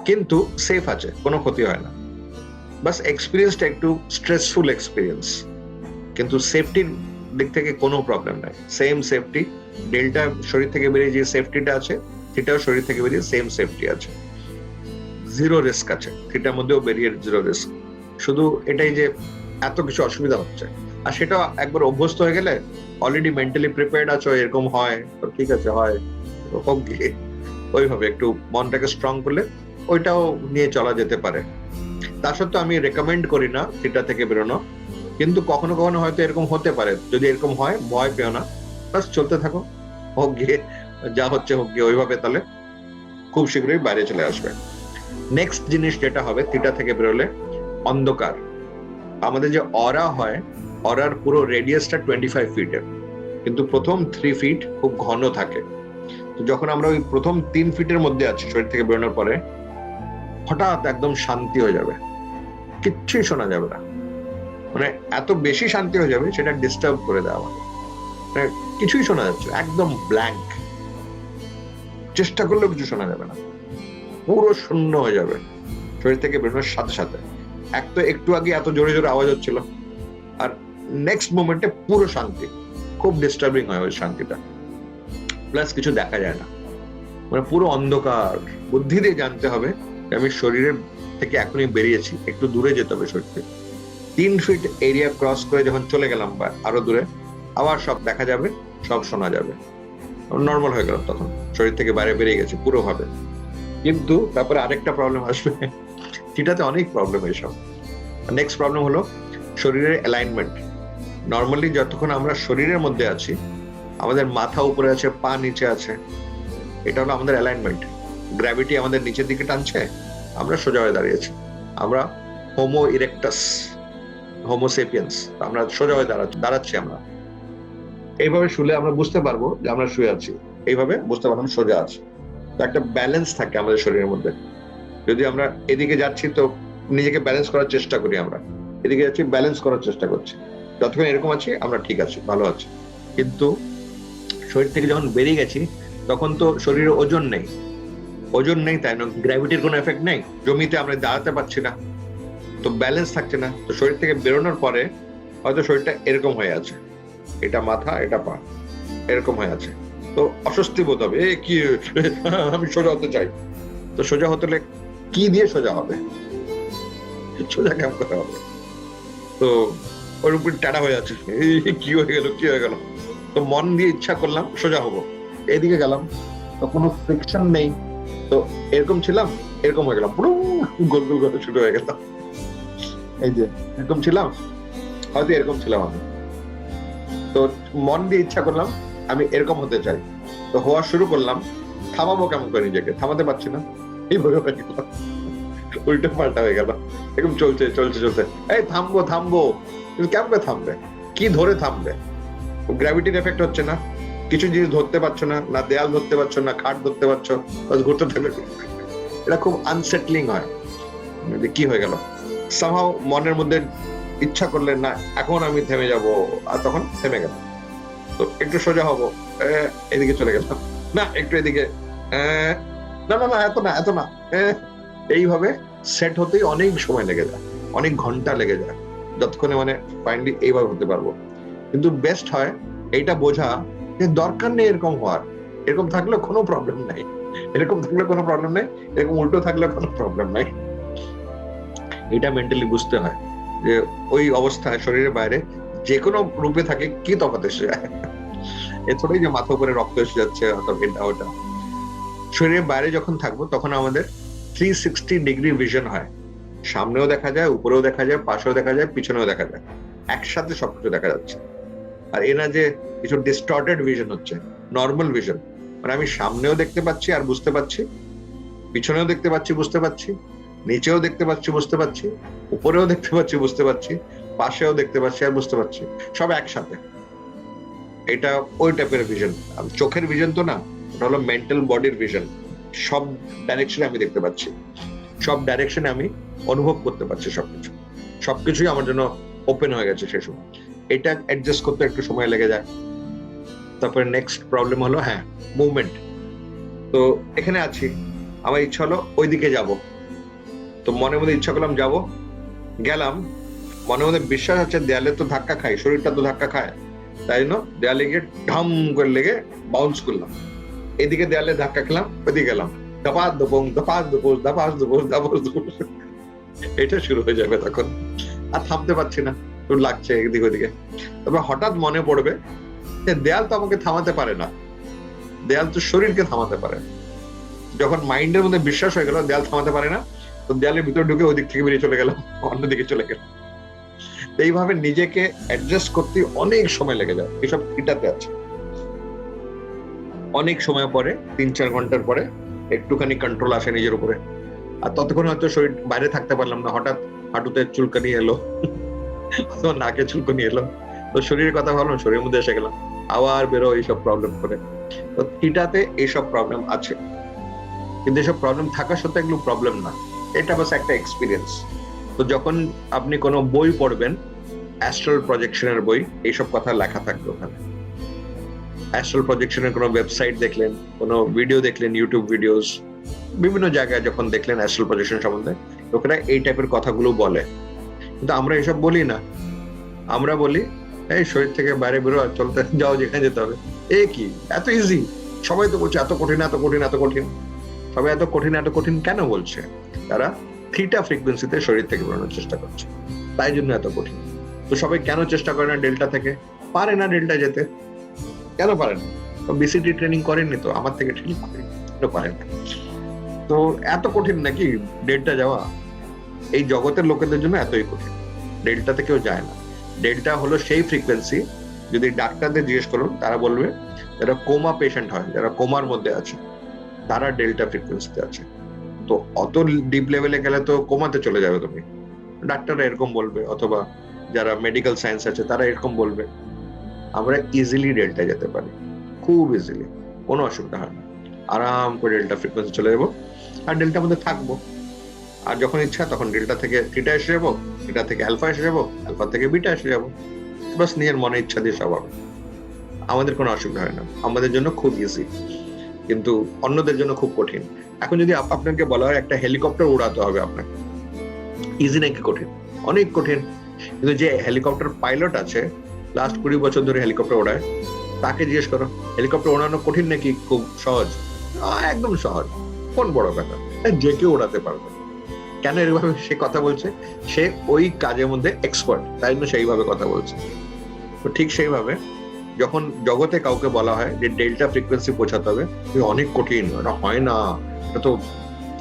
Speaker 1: কিন্তু সেফ আছে, কোনো ক্ষতি হয় না। বাস এক্সপিরিয়েন্সটা একটু স্ট্রেসফুল এক্সপিরিয়েন্স, কিন্তু সেফটির দিক থেকে কোনো প্রবলেম নাই। সেম সেফটি, ডেল্টা শরীর থেকে বেরিয়ে যে সেফটিটা আছে, থিটাও শরীর থেকে বেরিয়ে সেম সেফটি আছে, জিরো রিস্ক আছে। থিটার মধ্যেও বেরিয়ে জিরো রিস্ক। শুধু এটাই যে এত কিছু অসুবিধা হচ্ছে, আর সেটা একবার অভ্যস্ত হয়ে গেলে, অলরেডি মেন্টালি প্রিপেয়ার্ড আছো এরকম হয়, তো ঠিক আছে, হয় হোক গিয়ে। ওইভাবে একটু মনটাকে স্ট্রং করলে ওইটাও নিয়ে চলা যেতে পারে। তা সত্ত্বেও আমি রেকমেন্ড করি না থিটা থেকে বেরোনো, কিন্তু কখনো কখনো হয়তো এরকম হতে পারে। যদি এরকম হয়, ভয় পেও না, বাস চলতে থাকো, হোক গিয়ে, যা হচ্ছে হোক গিয়ে। ওইভাবে তাহলে খুব শীঘ্রই বাইরে চলে আসবে। নেক্সট জিনিস যেটা হবে থিটা থেকে বেরোলে, অন্ধকার। আমাদের যে অরা হয়, অরার পুরো রেডিয়াসটা 25 ফিটের, কিন্তু প্রথম 3 ফিট খুব ঘন থাকে। তো যখন আমরা ওই প্রথম 3 ফিটের মধ্যে আছি শরীর থেকে বেরোনোর পরে, হঠাৎ একদম শান্তি হয়ে যাবে, কিচ্ছুই শোনা যাবে না। মানে এত বেশি শান্তি হয়ে যাবে, সেটা ডিস্টার্ব করে দেয় আমাদের। মানে কিছুই শোনা যাচ্ছে, একদম ব্ল্যাঙ্ক, চেষ্টা করলেও কিছু শোনা যাবে না, পুরো শূন্য হয়ে যাবে শরীর থেকে বেরোনোর সাথে সাথে। এক তো একটু আগে এত জোরে জোরে আওয়াজ হচ্ছিল, আর নেক্সট মোমেন্টে পুরো শান্তি। খুব ডিস্টার্বিং হয় ওই শান্তিটা। প্লাস কিছু দেখা যায় না, মানে পুরো অন্ধকার। বুদ্ধি দিয়ে জানতে হবে যে আমি শরীরের থেকে এখনই বেরিয়েছি, একটু দূরে যেতে হবে শরীর থেকে। 3 ফিট এরিয়া ক্রস করে যখন চলে গেলাম বা আরো দূরে, আবার সব দেখা যাবে, সব শোনা যাবে, নর্মাল হয়ে গেল, তখন শরীর থেকে বাইরে বেরিয়ে গেছে পুরো ভাবে। কিন্তু তারপরে আরেকটা প্রবলেম আসবে, থিটাতে অনেক প্রবলেম এইসব। নেক্সট প্রবলেম হলো শরীরের অ্যালাইনমেন্ট। নর্মালি যতক্ষণ আমরা শরীরের মধ্যে আছি, আমাদের মাথা উপরে আছে, পা নিচে আছে, এটা হলো আমাদের অ্যালাইনমেন্ট। গ্র্যাভিটি আমাদের নিচের দিকে টানছে, আমরা সোজা হয়ে দাঁড়িয়েছি। আমরা হোমো ইরেক্টাস, হোমোসেপিয়েন্স, আমরা সোজা হয়ে দাঁড়াচ্ছি। আমরা এইভাবে শুলে আমরা বুঝতে পারবো যে আমরা শুয়ে আছি, এইভাবে বুঝতে পারবো আমরা সোজা আছি। তো একটা ব্যালেন্স থাকে আমাদের শরীরের মধ্যে। যদি আমরা এদিকে যাচ্ছি, তো নিজেকে ব্যালেন্স করার চেষ্টা করি, আমরা এদিকে যাচ্ছি, ব্যালেন্স করার চেষ্টা করছি। যতক্ষণ এরকম আছি, আমরা ঠিক আছি, ভালো আছি। কিন্তু শরীর থেকে যখন বেরিয়ে গেছি, তখন তো শরীরে ওজন নেই, ওজন নেই, তাই না? গ্র্যাভিটির কোনো এফেক্ট নেই, জমিতে আমরা দাঁড়াতে পারছি না, তো ব্যালেন্স থাকছে না। তো শরীর থেকে বেরোনোর পরে হয়তো শরীরটা এরকম হয়ে আছে, এটা মাথা, এটা পা, এরকম হয়ে আছে। তো অস্বস্তি বোধ হবে, কি আমি সোজা হতে চাই। তো সোজা হতে হলে কি দিয়ে সোজা হবে? সোজা কেমন করে হবে? তো ওর উপর টাটা হয়ে আছে, কি হয়ে গেল, কি হয়ে গেল। তো মন দিয়ে ইচ্ছা করলাম সোজা হবো, এদিকে গেলাম, তো কোনো ফ্রিকশন নেই, তো এরকম ছিলাম, এরকম হয়ে গেলাম, পুরো গোল গোল করে শুরু হয়ে গেল। এই যে এরকম ছিলাম, হয়তো এরকম ছিলাম আমি, তো মন দিয়ে ইচ্ছা করলাম আমি এরকম হতে চাই, তো হওয়া শুরু করলাম। থামাবো কেমন করে নিজেকে? থামাতে পারছি না, এইভাবে হয়ে গেল, উল্টো পাল্টা হয়ে গেল, এরকম চলছে চলছে চলছে। এই থামবো থামবো, কিন্তু কেমন করে থামবে? কি ধরে থামবে? গ্র্যাভিটির এফেক্ট হচ্ছে না, কিছু জিনিস ধরতে পারছো না, না দেয়াল ধরতে পারছো, না খাট ধরতে পারছো, বাস ঘুরতে থাকবে। এটা খুব আনসেটলিং হয়, কি হয়ে গেল। সামহাও মনের মধ্যে ইচ্ছা করলে না এখন আমি থেমে যাব, আর তখন থেমে গেল। তো একটু সোজা হবো, এদিকে চলে গেলাম, না একটু এদিকে, না না না এত না এত না, এইভাবে সেট হতেই অনেক সময় লেগে যায়, অনেক ঘন্টা লেগে যায়, যতক্ষণে মানে ফাইনালি এইভাবে হতে পারবো। কিন্তু বেস্ট হয় এইটা বোঝা যে দরকার নেই এরকম হওয়ার, এরকম থাকলে কোনো প্রবলেম নাই, এরকম থাকলে কোনো প্রবলেম নেই, এরকম উল্টো থাকলে কোনো প্রবলেম নাই। এটা মেন্টালি বুঝতে হয়। যে ওই অবস্থায় শরীরের বাইরে যে কোনো রূপে থাকে কি তফাৎ এসে যায়। এ থোড়াই যে মাথা উপরে রক্ত এসে যাচ্ছে অথবা এটা ওটা। শরীরের বাইরে যখন থাকবো তখন আমাদের 360 ডিগ্রি ভিশন হয়, সামনেও দেখা যায়, উপরেও দেখা যায়, পাশেও দেখা যায়, পিছনেও দেখা যায়, একসাথে সবকিছু দেখা যাচ্ছে। আর এ না যে কিছু ডিস্টর্টেড ভিশন হচ্ছে, নর্মাল ভিশন, মানে আমি সামনেও দেখতে পাচ্ছি আর বুঝতে পারছি, পিছনেও দেখতে পাচ্ছি বুঝতে পারছি, নিচেও দেখতে পাচ্ছি বুঝতে পারছি, উপরেও দেখতে পাচ্ছি বুঝতে পারছি, পাশেও দেখতে পাচ্ছি আর বুঝতে পারছি, সব একসাথে। এটা ওই টাইপের ভিশন। চোখের ভিশন তো না, ওটা হলো মেন্টাল বডির ভিশন। সব ডাইরেকশনে আমি দেখতে পাচ্ছি, সব ডাইরেকশনে আমি অনুভব করতে পারছি, সবকিছুই আমার জন্য ওপেন হয়ে গেছে সে সময়। এটা অ্যাডজাস্ট করতে একটু সময় লেগে যায়। তারপরে নেক্সট প্রবলেম হলো মুভমেন্ট। তো এখানে আছি, আমার ইচ্ছা হলো ওইদিকে যাব, তো মনের মধ্যে ইচ্ছা করলাম যাব, গেলাম, মনের মধ্যে বিশ্বাস আছে দেয়ালে তো ধাক্কা খাই, শরীরটা তো ধাক্কা খায়, তাই জন্য দেয়ালে গিয়ে ঢাম করে লেগে বাউন্স করলাম, এদিকে দেয়ালে ধাক্কা খেলাম, ওইদিকে গেলাম, দপাস দপং দপাস দপোস দপাস দপোস দপাস দপোস, এটা শুরু হয়ে যাবে তখন। আর থামতে পারছি না, তোর লাগছে এদিকে ওদিকে। তবে হঠাৎ মনে পড়বে যে দেয়াল তো আমাকে থামাতে পারে না, দেয়াল তো শরীরকে থামাতে পারে। যখন মাইন্ডের মধ্যে বিশ্বাস হয়ে গেল দেয়াল থামাতে পারে না, তো দেয়ালের ভিতরে ঢুকে ওই দিক থেকে বেরিয়ে চলে গেলাম, অন্যদিকে চলে গেলাম। এইভাবে নিজেকে অ্যাডজাস্ট করতে অনেক সময় লেগে যায়। এসব এটাতে আছে। অনেক সময় পরে 3-4 ঘন্টার পরে একটুখানি কন্ট্রোল আসে নিজের উপরে, আর ততক্ষণ হয়তো শরীর বাইরে থাকতে পারলাম না, হঠাৎ হাঁটুতে চুলকানি এলো, নাকে চুলকানি এলো, তো শরীরের কথা ভাবলাম, শরীরের মধ্যে এসে গেলাম, আবার বেরো এইসব প্রবলেম করে। তো এটাতে এইসব প্রবলেম আছে, কিন্তু এসব প্রবলেম থাকা সত্ত্বেও এগুলো প্রবলেম না, এটা বাস একটা এক্সপিরিয়েন্স। তো যখন আপনি কোনো বই পড়বেন, অ্যাস্ট্রাল প্রজেকশনের বই, এইসব কথা লেখা থাকবে ওখানে। অ্যাস্ট্রাল প্রজেকশনের কোনো ওয়েবসাইট দেখলেন, কোনো ভিডিও দেখলেন, ইউটিউব ভিডিওস, বিভিন্ন জায়গায় যখন দেখলেন অ্যাস্ট্রাল প্রজেকশন সম্বন্ধে, লোকেরা এই টাইপের কথাগুলো বলে। কিন্তু আমরা এসব বলি না, আমরা বলি এই শরীর থেকে বাইরে বেরো, চলতে যাও যেখানে যেতে হবে। এ কি এত ইজি? সবাই তো বলছে এত কঠিন এত কঠিন এত কঠিন। সবাই এত কঠিন কেন বলছে? তারা থিটা ফ্রিকোয়েন্সিতে শরীর থেকে বেরোনোর চেষ্টা করছে, তাই জন্য এত কঠিন। তো সবাই কেন চেষ্টা করে না ডেল্টা থেকে? পারে না ডেল্টা যেতে, কেন পারে না? বিসিটি ট্রেনিং করেননি তো, আমার থেকে ট্রেনিং করেন, পারেন না। তো এত কঠিন নাকি ডেল্টা যাওয়া? এই জগতের লোকেদের জন্য এতই কঠিন, ডেল্টাতে কেউ যায় না। ডেল্টা হলো সেই ফ্রিকোয়েন্সি, যদি ডাক্তারদের জিজ্ঞেস করুন তারা বলবে যারা কোমা পেশেন্ট হয়, যারা কোমার মধ্যে আছে, তারা ডেল্টা ফ্রিকোয়েন্সিতে আছে। তো অত ডিপ লেভেলে গেলে তো কোমাতে চলে যাবে তুমি, ডাক্তাররা এরকম বলবে, অথবা যারা মেডিকেল সায়েন্স আছে তারা এরকম বলবে। আমরা ইজিলি ডেল্টা যেতে পারি, খুব ইজিলি, কোনো অসুবিধা হয় না। আরাম করে ডেল্টা ফ্রিকোয়েন্সি চলে যাবো, আর ডেল্টার মধ্যে থাকবো। আর যখন ইচ্ছা তখন ডেল্টা থেকে থিটা এসে যাবো, থিটা থেকে আলফা এসে যাবো, আলফা থেকে বিটা এসে যাবো। বাস নিজের মনে ইচ্ছা দিয়ে সব হবে, আমাদের কোনো অসুবিধা হয় না। আমাদের জন্য খুব ইজি, কিন্তু অন্যদের জন্য খুব কঠিন। এখন যদি আপনাকে বলা হয় একটা হেলিকপ্টার উড়াতে হবে আপনাকে, ইজি নাকি কঠিন? অনেক কঠিন। কিন্তু যে হেলিকপ্টার পাইলট আছে, লাস্ট 20 বছর ধরে হেলিকপ্টার ওড়ায়, তাকে জিজ্ঞেস করো হেলিকপ্টার ওড়ানো কঠিন নাকি খুব সহজ? একদম সহজ, কোন বড় ব্যাপার, যে কেউ ওড়াতে পারবে। কেন এরভাবে সে কথা বলছে? সে ওই কাজের মধ্যে এক্সপার্ট, তাই জন্য সেইভাবে কথা বলছে। তো ঠিক সেইভাবে যখন জগতে কাউকে বলা হয় যে ডেল্টা ফ্রিকোয়েন্সি পৌঁছাতে হবে, অনেক কঠিন, এটা হয় না, এটা তো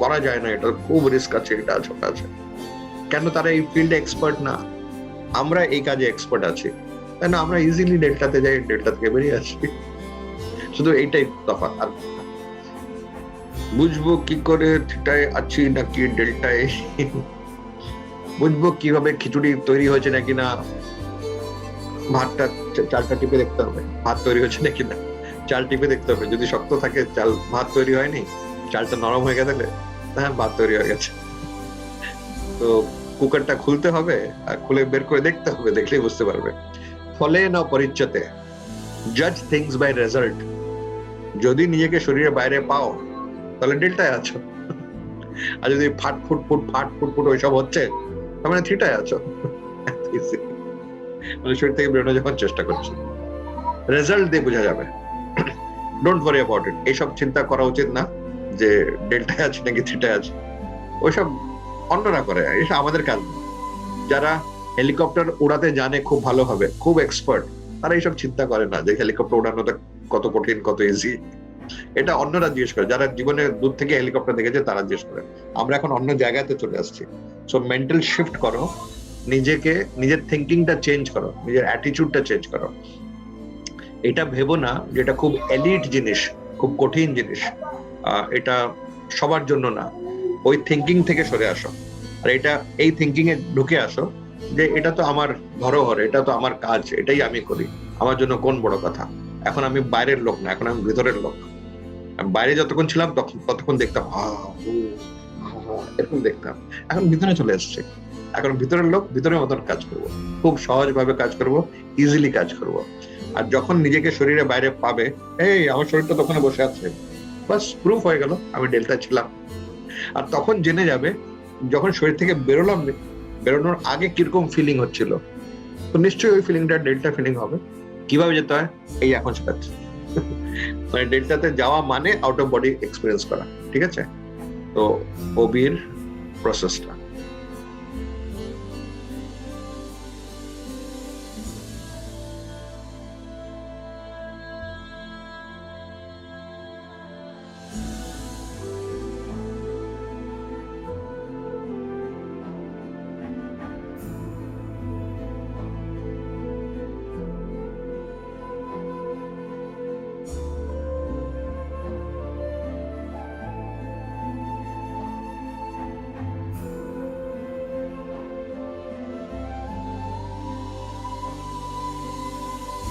Speaker 1: করা যায় না, এটা খুব রিস্ক আছে, এটা আছে ওটা আছে। কেন? তারা এই ফিল্ডে এক্সপার্ট না, আমরা এই কাজে এক্সপার্ট আছি, তাই না? আমরা ইজিলি ডেল্টাতে যাই, ডেল্টা থেকে বেরিয়ে আসি। শুধু এইটাই তফাৎ। আর বুঝবো কি করে থিটায় আছি নাকি ডেল্টায়? বুঝবো কিভাবে খিচুড়ি তৈরি হয়েছে নাকি না? ভাতটা, চালটা টিপে দেখতে হবে ভাত তৈরি হয়েছে নাকি না, চাল টিপে দেখতে হবে। যদি শক্ত থাকে চাল, ভাত তৈরি হয়নি, চালটা নরম হয়ে গেলে হ্যাঁ ভাত তৈরি হয়ে গেছে। তো কুকারটা খুলতে হবে, আর খুলে বের করে দেখতে হবে, দেখলেই বুঝতে পারবে। ফলে না পরিচ্ছতে, জাজ থিংস বাই রেজাল্ট। যদি নিজেকে শরীরের বাইরে পাও তাহলে ডেল্টায় আছো, আর যদি ফাট ফুট ওইসব হচ্ছে তার মানে থিটায় আছো। মানে শরীর থেকে বেরোনো যখন চেষ্টা করছো, রেজাল্ট দিয়ে বোঝা যাবে। Don't worry about it. এইসব চিন্তা করা উচিত না যে ডেল্টায় আছে নাকি থিটায় আছে, ওইসব অন্যরা করে, এসব আমাদের কাজ। যারা হেলিকপ্টার উড়াতে জানে খুব ভালোভাবে, খুব এক্সপার্ট, তারা এইসব চিন্তা করে না যে হেলিকপ্টার উড়ানোটা কত কঠিন, কত ইজি। এটা অন্যরা জিজ্ঞেস করে, যারা জীবনে দূর থেকে হেলিকপ্টার দেখেছে তারা জিজ্ঞেস করে। আমরা এখন অন্য জায়গাতে চলে আসছি। সো মেন্টাল শিফট করো, নিজেকে, নিজের থিঙ্কিংটা চেঞ্জ করো, নিজের অ্যাটিটিউডটা চেঞ্জ করো। এটা ভেবো না যেটা খুব এলিট জিনিস, খুব কঠিন জিনিস, এটা সবার জন্য না। ওই থিঙ্কিং থেকে সরে আসো, আর এটা, এই থিঙ্কিং এ ঢুকে আসো যে এটা তো আমার ধরোহর, এটা তো আমার কাজ, এটাই আমি করি, আমার জন্য কোন বড় কথা। এখন আমি বাইরের লোক না, এখন আমি ভিতরের লোক। আমি বাইরে যতক্ষণ ছিলাম ততক্ষণ দেখতাম এরকম দেখতাম, এখন ভিতরে চলে এসছে। এখন ভিতরের লোক, ভিতরের মতন কাজ করব, খুব সহজভাবে কাজ করব, ইজিলি কাজ করব। আর যখন নিজেকে শরীরে বাইরে পাবে, এই আমার শরীরটা তখন বসে আছে, বাস প্রুফ হয়ে গেল আমি ডেল্টা ছিলাম। আর তখন জেনে যাবে, যখন শরীর থেকে বেরোলাম, বেরোনোর আগে কিরকম ফিলিং হচ্ছিল, তো নিশ্চয়ই ওই ফিলিংটা ডেল্টা ফিলিং হবে। কিভাবে যেতে হয় এই এখন শেখাচ্ছি। মানে ডেল্টাতে যাওয়া মানে আউট অফ বডি এক্সপিরিয়েন্স করা, ঠিক আছে? তো ওবির প্রসেসটা